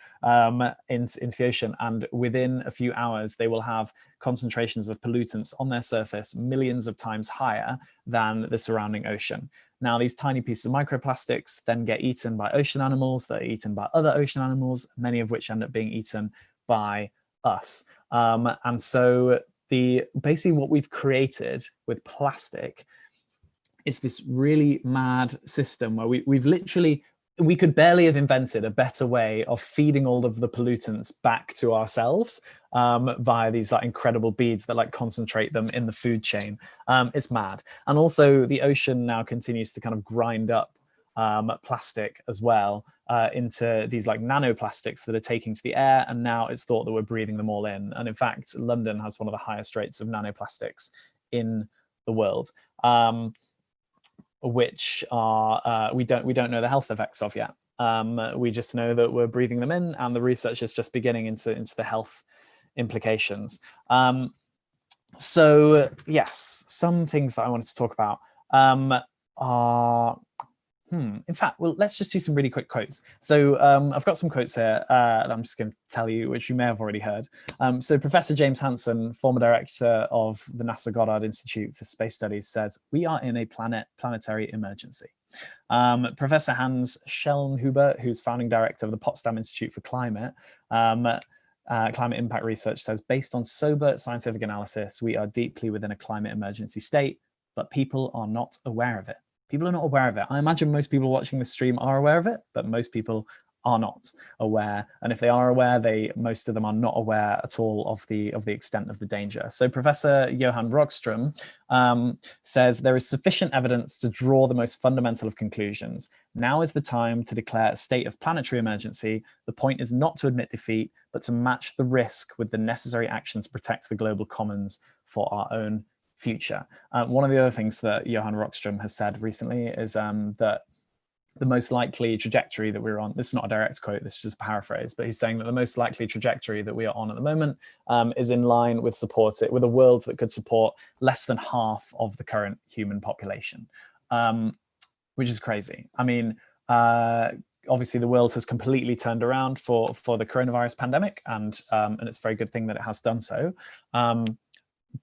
into the ocean. And within a few hours, they will have concentrations of pollutants on their surface millions of times higher than the surrounding ocean. Now, these tiny pieces of microplastics then get eaten by ocean animals, that are eaten by other ocean animals, many of which end up being eaten by us. And so basically what we've created with plastic is this really mad system where we could barely have invented a better way of feeding all of the pollutants back to ourselves via these like incredible beads that like concentrate them in the food chain. It's mad. And also the ocean now continues to kind of grind up plastic as well into these like nanoplastics that are taking to the air, and now it's thought that we're breathing them all in. And in fact, London has one of the highest rates of nanoplastics in the world, which are we don't know the health effects of yet. We just know that we're breathing them in, and the research is just beginning into the health implications. So yes, some things that I wanted to talk about are, in fact, well, let's just do some really quick quotes. So I've got some quotes here that I'm just going to tell you, which you may have already heard. So Professor James Hansen, former director of the NASA Goddard Institute for Space Studies, says, "We are in a planetary emergency." Professor Hans Schellnhuber, who's founding director of the Potsdam Institute for Climate Impact Research, says, "Based on sober scientific analysis, we are deeply within a climate emergency state, but people are not aware of it." People are not aware of it. I imagine most people watching the stream are aware of it, but most people are not aware. And if they are aware, most of them are not aware at all of the extent of the danger. So Professor Johan Rockström says, "There is sufficient evidence to draw the most fundamental of conclusions. Now is the time to declare a state of planetary emergency. The point is not to admit defeat, but to match the risk with the necessary actions to protect the global commons for our own future." One of the other things that Johan Rockström has said recently is that the most likely trajectory that we're on, this is not a direct quote, this is just a paraphrase, but he's saying that the most likely trajectory that we are on at the moment is in line with with a world that could support less than half of the current human population, which is crazy. I mean, obviously the world has completely turned around for the coronavirus pandemic, and it's a very good thing that it has done so.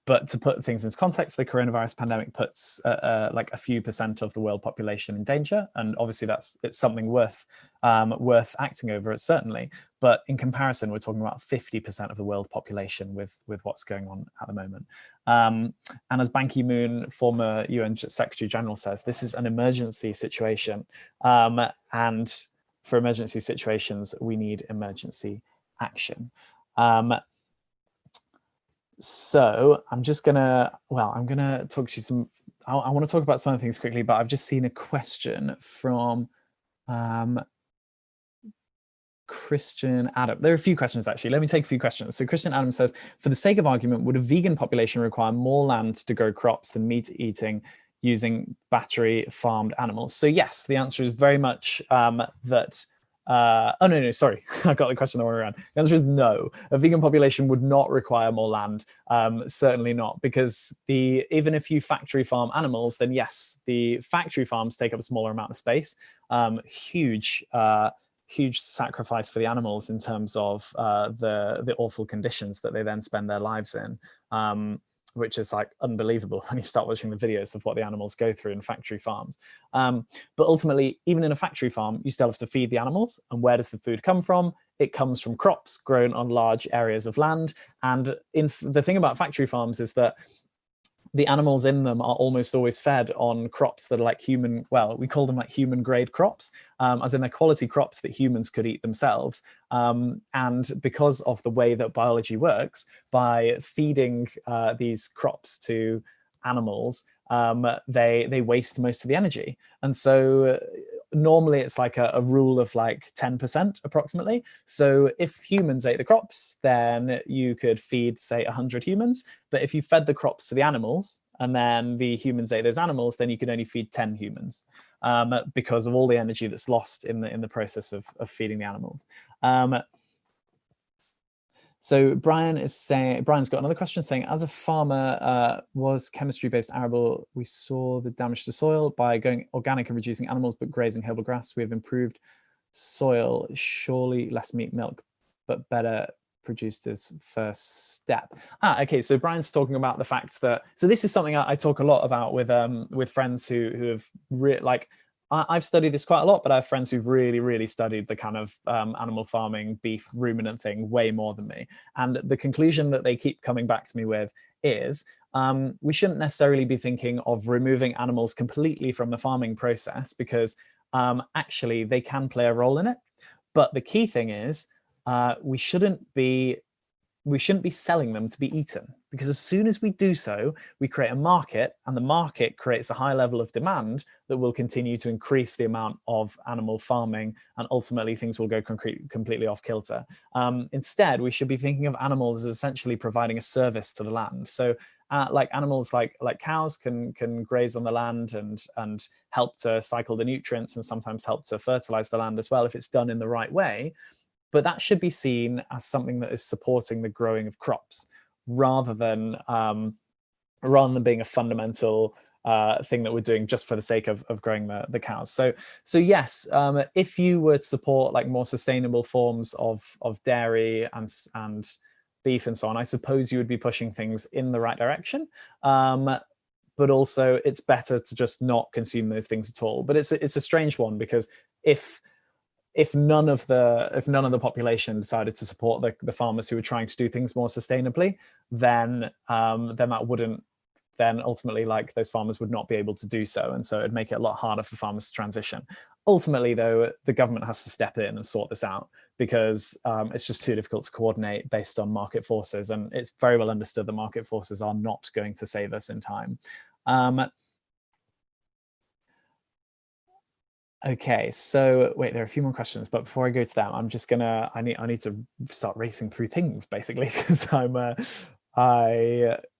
But to put things into context, the coronavirus pandemic puts like a few percent of the world population in danger, and obviously it's something worth acting over, certainly. But in comparison, we're talking about 50% of the world population with what's going on at the moment. And as Ban Ki-moon, former UN Secretary General, says, this is an emergency situation, and for emergency situations, we need emergency action. So I'm gonna talk to you some, I want to talk about some other things quickly, but I've just seen a question from Christian Adam. There are a few questions, actually. Let me take a few questions. So Christian Adam says, "For the sake of argument, would a vegan population require more land to grow crops than meat eating using battery farmed animals?" So yes, the answer is very much that Oh, no, sorry. I got the question the wrong way around. The answer is no. A vegan population would not require more land. Certainly not, because even if you factory farm animals, then yes, the factory farms take up a smaller amount of space. Huge sacrifice for the animals in terms of the awful conditions that they then spend their lives in. Which is like unbelievable when you start watching the videos of what the animals go through in factory farms. But ultimately, even in a factory farm, you still have to feed the animals. And where does the food come from? It comes from crops grown on large areas of land. And the thing about factory farms is that the animals in them are almost always fed on crops that are like we call them like human grade crops, as in they're quality crops that humans could eat themselves. And because of the way that biology works, by feeding these crops to animals, they waste most of the energy. And so normally it's like a rule of like 10% approximately. So if humans ate the crops, then you could feed, say, 100 humans. But if you fed the crops to the animals and then the humans ate those animals, then you could only feed 10 humans because of all the energy that's lost in the process of feeding the animals. So Brian's got another question saying, as a farmer, was chemistry-based arable, we saw the damage to soil by going organic and reducing animals, but grazing herbal grass. We have improved soil, surely less meat, milk, but better produced as first step. Okay, so Brian's talking about the fact that, so this is something I talk a lot about with friends who have I've studied this quite a lot, but I have friends who've really studied the kind of animal farming, beef, ruminant thing way more than me. And the conclusion that they keep coming back to me with is we shouldn't necessarily be thinking of removing animals completely from the farming process, because actually they can play a role in it. But the key thing is we shouldn't be selling them to be eaten, because as soon as we do so, we create a market, and the market creates a high level of demand that will continue to increase the amount of animal farming, and ultimately things will go completely off kilter. Instead, we should be thinking of animals as essentially providing a service to the land. So like animals like cows can graze on the land and help to cycle the nutrients and sometimes help to fertilize the land as well if it's done in the right way. But that should be seen as something that is supporting the growing of crops, rather than being a fundamental thing that we're doing just for the sake of growing the cows. So yes, if you were to support like more sustainable forms of dairy and beef and so on, I suppose you would be pushing things in the right direction. But also it's better to just not consume those things at all. But it's a strange one, because if none of the population decided to support the farmers who were trying to do things more sustainably, then ultimately like those farmers would not be able to do so, and so it'd make it a lot harder for farmers to transition. Ultimately, though, the government has to step in and sort this out, because it's just too difficult to coordinate based on market forces, and it's very well understood that market forces are not going to save us in time. Okay, so wait, there are a few more questions, but before I go to them, I'm just gonna, I need to start racing through things basically, because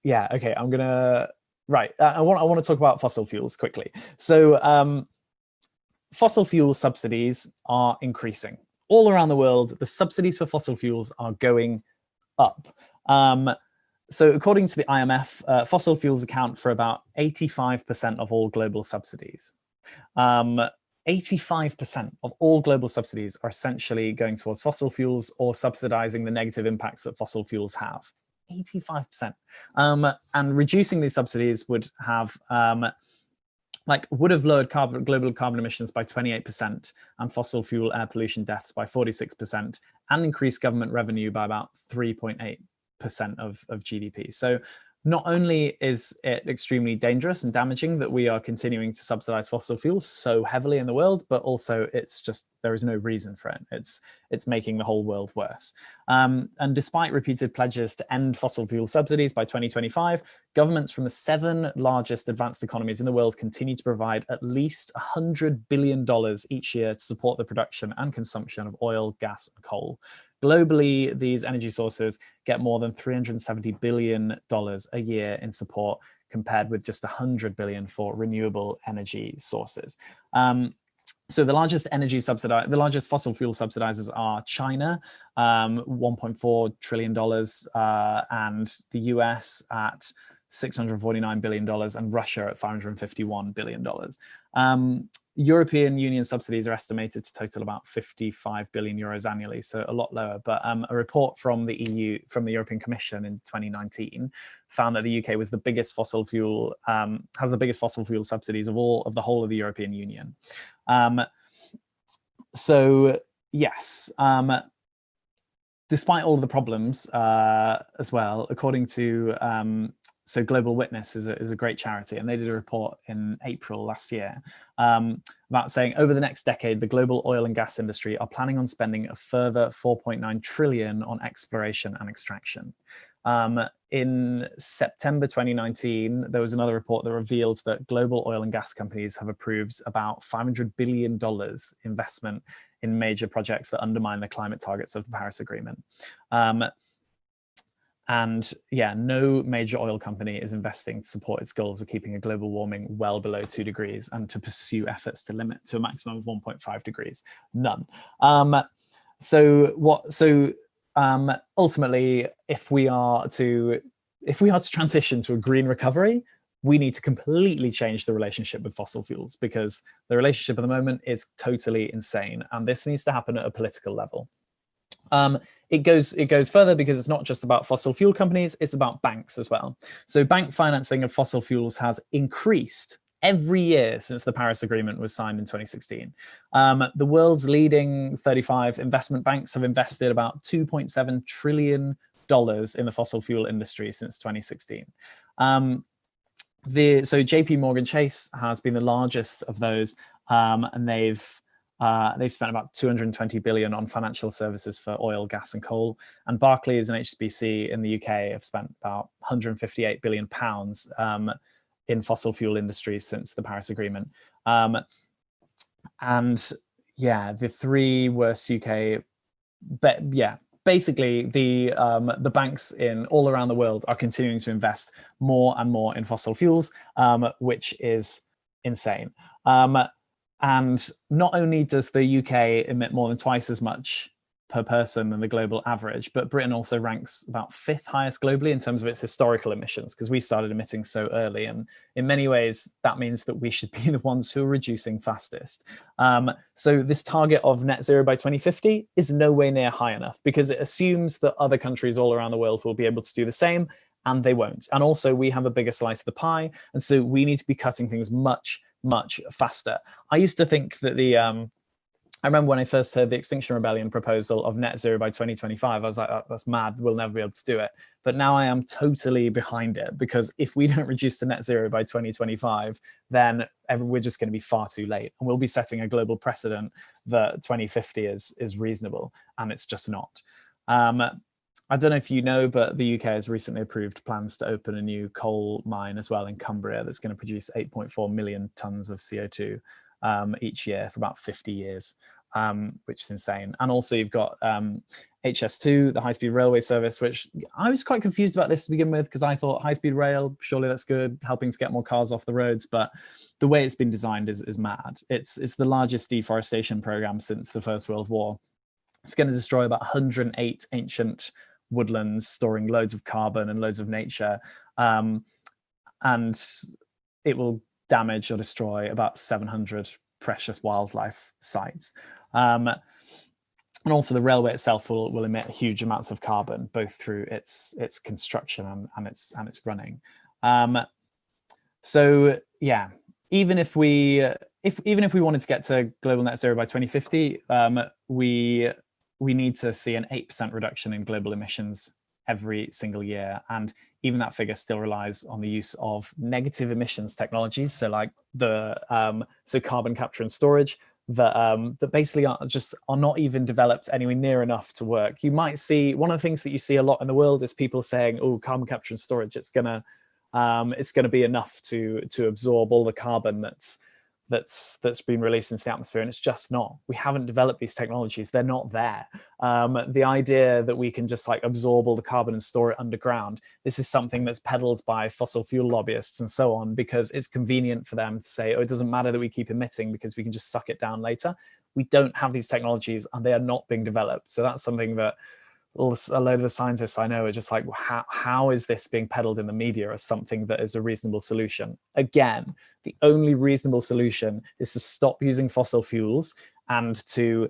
yeah, okay, I'm gonna, right, I want to talk about fossil fuels quickly. So fossil fuel subsidies are increasing all around the world. The subsidies for fossil fuels are going up. So according to the IMF, fossil fuels account for about 85% of all global subsidies. 85% of all global subsidies are essentially going towards fossil fuels or subsidizing the negative impacts that fossil fuels have. 85%. And reducing these subsidies would have lowered global carbon emissions by 28% and fossil fuel air pollution deaths by 46%, and increased government revenue by about 3.8% of GDP. So not only is it extremely dangerous and damaging that we are continuing to subsidize fossil fuels so heavily in the world, but also it's just, there is no reason for it. It's making the whole world worse. And despite repeated pledges to end fossil fuel subsidies by 2025, governments from the 7 largest advanced economies in the world continue to provide at least $100 billion each year to support the production and consumption of oil, gas, and coal. Globally, these energy sources get more than $370 billion a year in support, compared with just $100 billion for renewable energy sources. So the largest fossil fuel subsidizers are China, $1.4 trillion, and the US at $649 billion, and Russia at $551 billion. European Union subsidies are estimated to total about 55 billion euros annually, so a lot lower. But a report from the European Commission in 2019 found that the UK was the biggest fossil fuel, has the biggest fossil fuel subsidies of the whole of the European Union. So yes, despite all of the problems as well, according to so Global Witness is a great charity, and they did a report in April last year about saying over the next decade, the global oil and gas industry are planning on spending a further 4.9 trillion on exploration and extraction. In September 2019, there was another report that revealed that global oil and gas companies have approved about $500 billion investment in major projects that undermine the climate targets of the Paris Agreement. And yeah, no major oil company is investing to support its goals of keeping a global warming well below 2 degrees and to pursue efforts to limit to a maximum of 1.5 degrees. None. Ultimately, if we are to transition to a green recovery, we need to completely change the relationship with fossil fuels, because the relationship at the moment is totally insane, and this needs to happen at a political level. It goes further, because it's not just about fossil fuel companies, it's about banks as well. So bank financing of fossil fuels has increased every year since the Paris Agreement was signed in 2016. The world's leading 35 investment banks have invested about $2.7 trillion in the fossil fuel industry since 2016. So JP Morgan Chase has been the largest of those, and they've spent about 220 billion on financial services for oil, gas, and coal. And Barclays and HSBC in the UK have spent about 158 billion pounds in fossil fuel industries since the Paris Agreement. And yeah, the three worst UK, basically the banks in all around the world are continuing to invest more and more in fossil fuels, which is insane. And not only does the UK emit more than twice as much per person than the global average, but Britain also ranks about 5th highest globally in terms of its historical emissions, because we started emitting so early. And in many ways, that means that we should be the ones who are reducing fastest. So this target of net zero by 2050 is nowhere near high enough, because it assumes that other countries all around the world will be able to do the same, and they won't. And also, we have a bigger slice of the pie, and so we need to be cutting things much, much faster. I used to think that I remember when I first heard the Extinction Rebellion proposal of net zero by 2025, I was like, oh, that's mad, we'll never be able to do it. But now I am totally behind it, because if we don't reduce to net zero by 2025, then we're just going to be far too late. And we'll be setting a global precedent that 2050 is reasonable, and it's just not. I don't know if you know, but the UK has recently approved plans to open a new coal mine as well in Cumbria that's going to produce 8.4 million tons of CO2 each year for about 50 years, which is insane. And also you've got HS2, the high-speed railway service, which I was quite confused about this to begin with, because I thought high-speed rail, surely that's good, helping to get more cars off the roads. But the way it's been designed is mad. It's the largest deforestation program since the First World War. It's going to destroy about 108 ancient woodlands, storing loads of carbon and loads of nature. And it will damage or destroy about 700 precious wildlife sites. And also the railway itself will emit huge amounts of carbon, both through its construction and its running. So yeah, even if we wanted to get to global net zero by 2050, we need to see an 8% reduction in global emissions every single year. And even that figure still relies on the use of negative emissions technologies. So like so carbon capture and storage that basically are not even developed anywhere near enough to work. You might see, one of the things that you see a lot in the world is people saying, oh, carbon capture and storage, it's gonna be enough to absorb all the carbon that's been released into the atmosphere, and it's just not. We haven't developed these technologies. They're not there. The idea that we can just like absorb all the carbon and store it underground, this is something that's peddled by fossil fuel lobbyists and so on, because it's convenient for them to say, oh, it doesn't matter that we keep emitting because we can just suck it down later. We don't have these technologies and they are not being developed. So that's something that a load of the scientists I know are just like, how is this being peddled in the media as something that is a reasonable solution? Again, the only reasonable solution is to stop using fossil fuels and to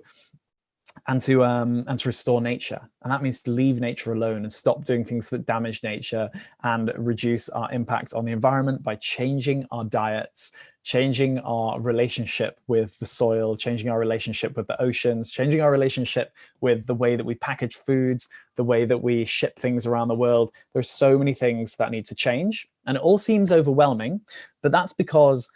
restore nature. And that means to leave nature alone and stop doing things that damage nature and reduce our impact on the environment by changing our diets, changing our relationship with the soil, changing our relationship with the oceans, changing our relationship with the way that we package foods, the way that we ship things around the world. There's so many things that need to change. And it all seems overwhelming, but that's because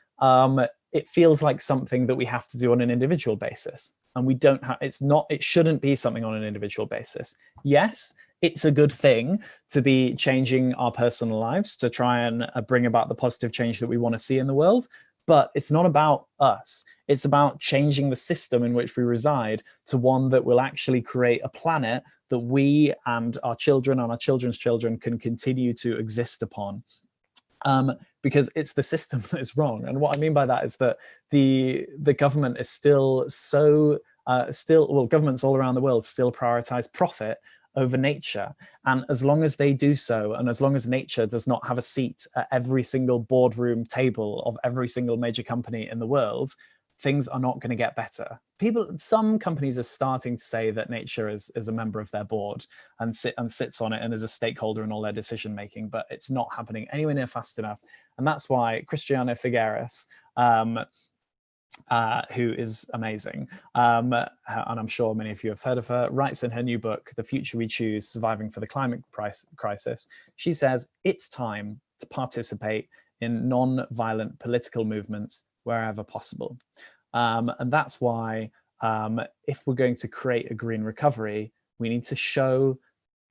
it feels like something that we have to do on an individual basis. And we don't have, it shouldn't be something on an individual basis. Yes, it's a good thing to be changing our personal lives to try and bring about the positive change that we want to see in the world. But it's not about us. It's about changing the system in which we reside to one that will actually create a planet that we and our children and our children's children can continue to exist upon. Because it's the system that is wrong. And what I mean by that is that the government is still governments all around the world still prioritize profit over nature. And as long as they do so, and as long as nature does not have a seat at every single boardroom table of every single major company in the world, things are not going to get better. Some companies are starting to say that nature is a member of their board and sits on it and is a stakeholder in all their decision making, but it's not happening anywhere near fast enough. And that's why Christiana Figueres, who is amazing, and I'm sure many of you have heard of her, writes in her new book, The Future We Choose, Surviving for the Climate Crisis. She says, it's time to participate in non-violent political movements wherever possible. And that's why if we're going to create a green recovery, we need to show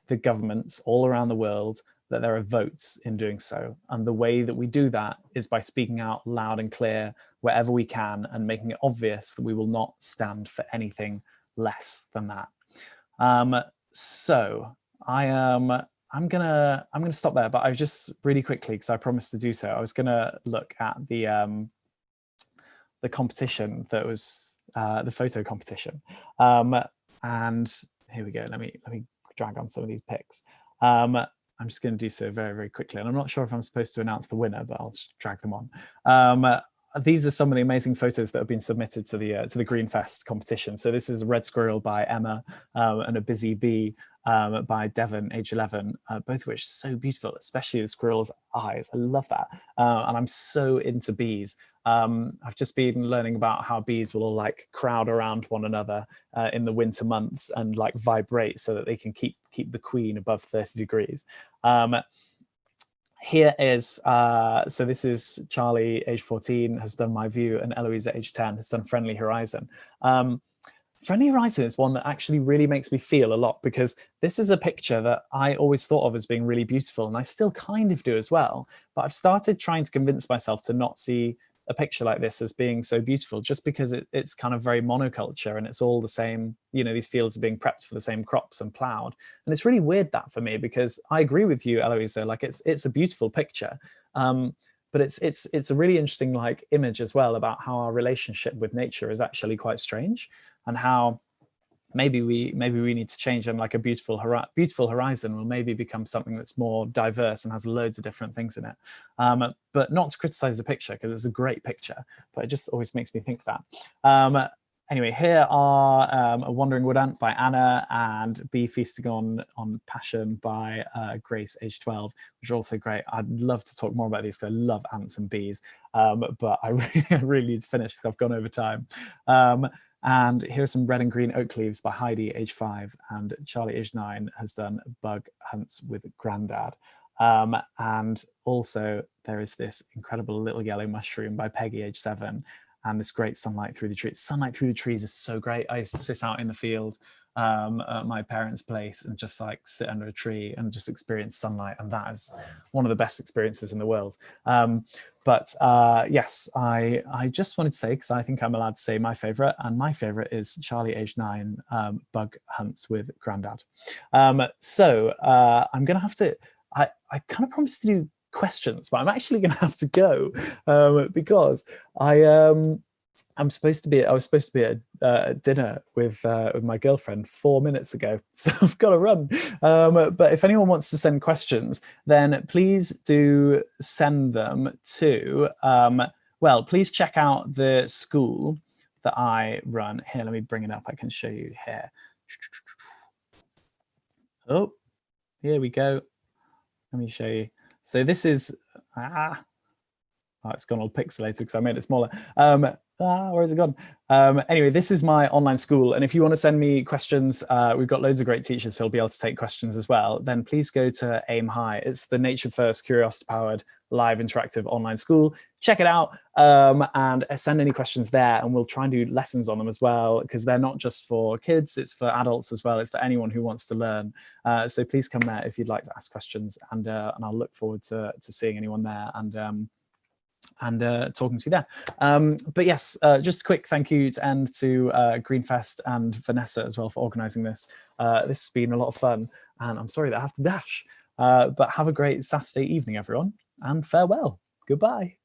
the governments all around the world that there are votes in doing so. And the way that we do that is by speaking out loud and clear wherever we can and making it obvious that we will not stand for anything less than that. So I'm gonna stop there, but I just really quickly, because I promised to do so, I was gonna look at the competition that was the photo competition, and here we go. Let me drag on some of these pics. I'm just going to do so very, very quickly, and I'm not sure if I'm supposed to announce the winner, but I'll just drag them on. These are some of the amazing photos that have been submitted to the GreenFest competition. So this is a red squirrel by Emma and a busy bee by Devon, age 11, both of which are so beautiful, especially the squirrel's eyes. I love that. And I'm so into bees. I've just been learning about how bees will all like crowd around one another in the winter months and like vibrate so that they can keep the queen above 30 degrees. Here is, so this is Charlie, age 14, has done My View, and Eloise at age 10 has done Friendly Horizon. Friendly Horizon is one that actually really makes me feel a lot, because this is a picture that I always thought of as being really beautiful, and I still kind of do as well. But I've started trying to convince myself to not see a picture like this as being so beautiful, just because it's kind of very monoculture and it's all the same. You know, these fields are being prepped for the same crops and plowed, and it's really weird that for me, because I agree with you, Eloisa, like it's a beautiful picture, but it's a really interesting like image as well about how our relationship with nature is actually quite strange, and how maybe we need to change, and like a beautiful horizon will maybe become something that's more diverse and has loads of different things in it. But not to criticize the picture, because it's a great picture, but it just always makes me think that. Anyway, here are A Wandering Wood Ant by Anna and Bee Feasting on Passion by Grace, age 12, which are also great. I'd love to talk more about these because I love ants and bees, but I really need to finish because I've gone over time. And here's some Red and Green Oak Leaves by Heidi, age 5, and Charlie, age 9, has done Bug Hunts with Grandad. And also there is this incredible Little Yellow Mushroom by Peggy, age 7, and this great Sunlight Through the Trees. Sunlight Through the Trees is so great. I used to sit out in the field at my parents' place and just like sit under a tree and just experience sunlight. And that is one of the best experiences in the world. But yes, I just wanted to say, because I think I'm allowed to say my favorite, and my favorite is Charlie, age 9, bug hunts with Grandad. So I'm going to have to, I kind of promised to do questions, but I'm actually going to have to go because I was supposed to be at dinner with my girlfriend 4 minutes ago, so I've got to run. But if anyone wants to send questions, then please do send them to, well, please check out the school that I run. Here, let me bring it up. I can show you here. Oh, here we go. Let me show you. So this is, oh, it's gone all pixelated because I made it smaller. Where has it gone? Anyway, this is my online school. And if you want to send me questions, we've got loads of great teachers who'll be able to take questions as well. Then please go to Aim High. It's the nature first, curiosity powered, live interactive online school. Check it out and send any questions there. And we'll try and do lessons on them as well, because they're not just for kids, it's for adults as well. It's for anyone who wants to learn. So please come there if you'd like to ask questions, and I'll look forward to seeing anyone there and talking to you there. But yes, just a quick thank you to end to GreenFest and Vanessa as well for organising this. This has been a lot of fun, and I'm sorry that I have to dash. But have a great Saturday evening, everyone, and farewell. Goodbye.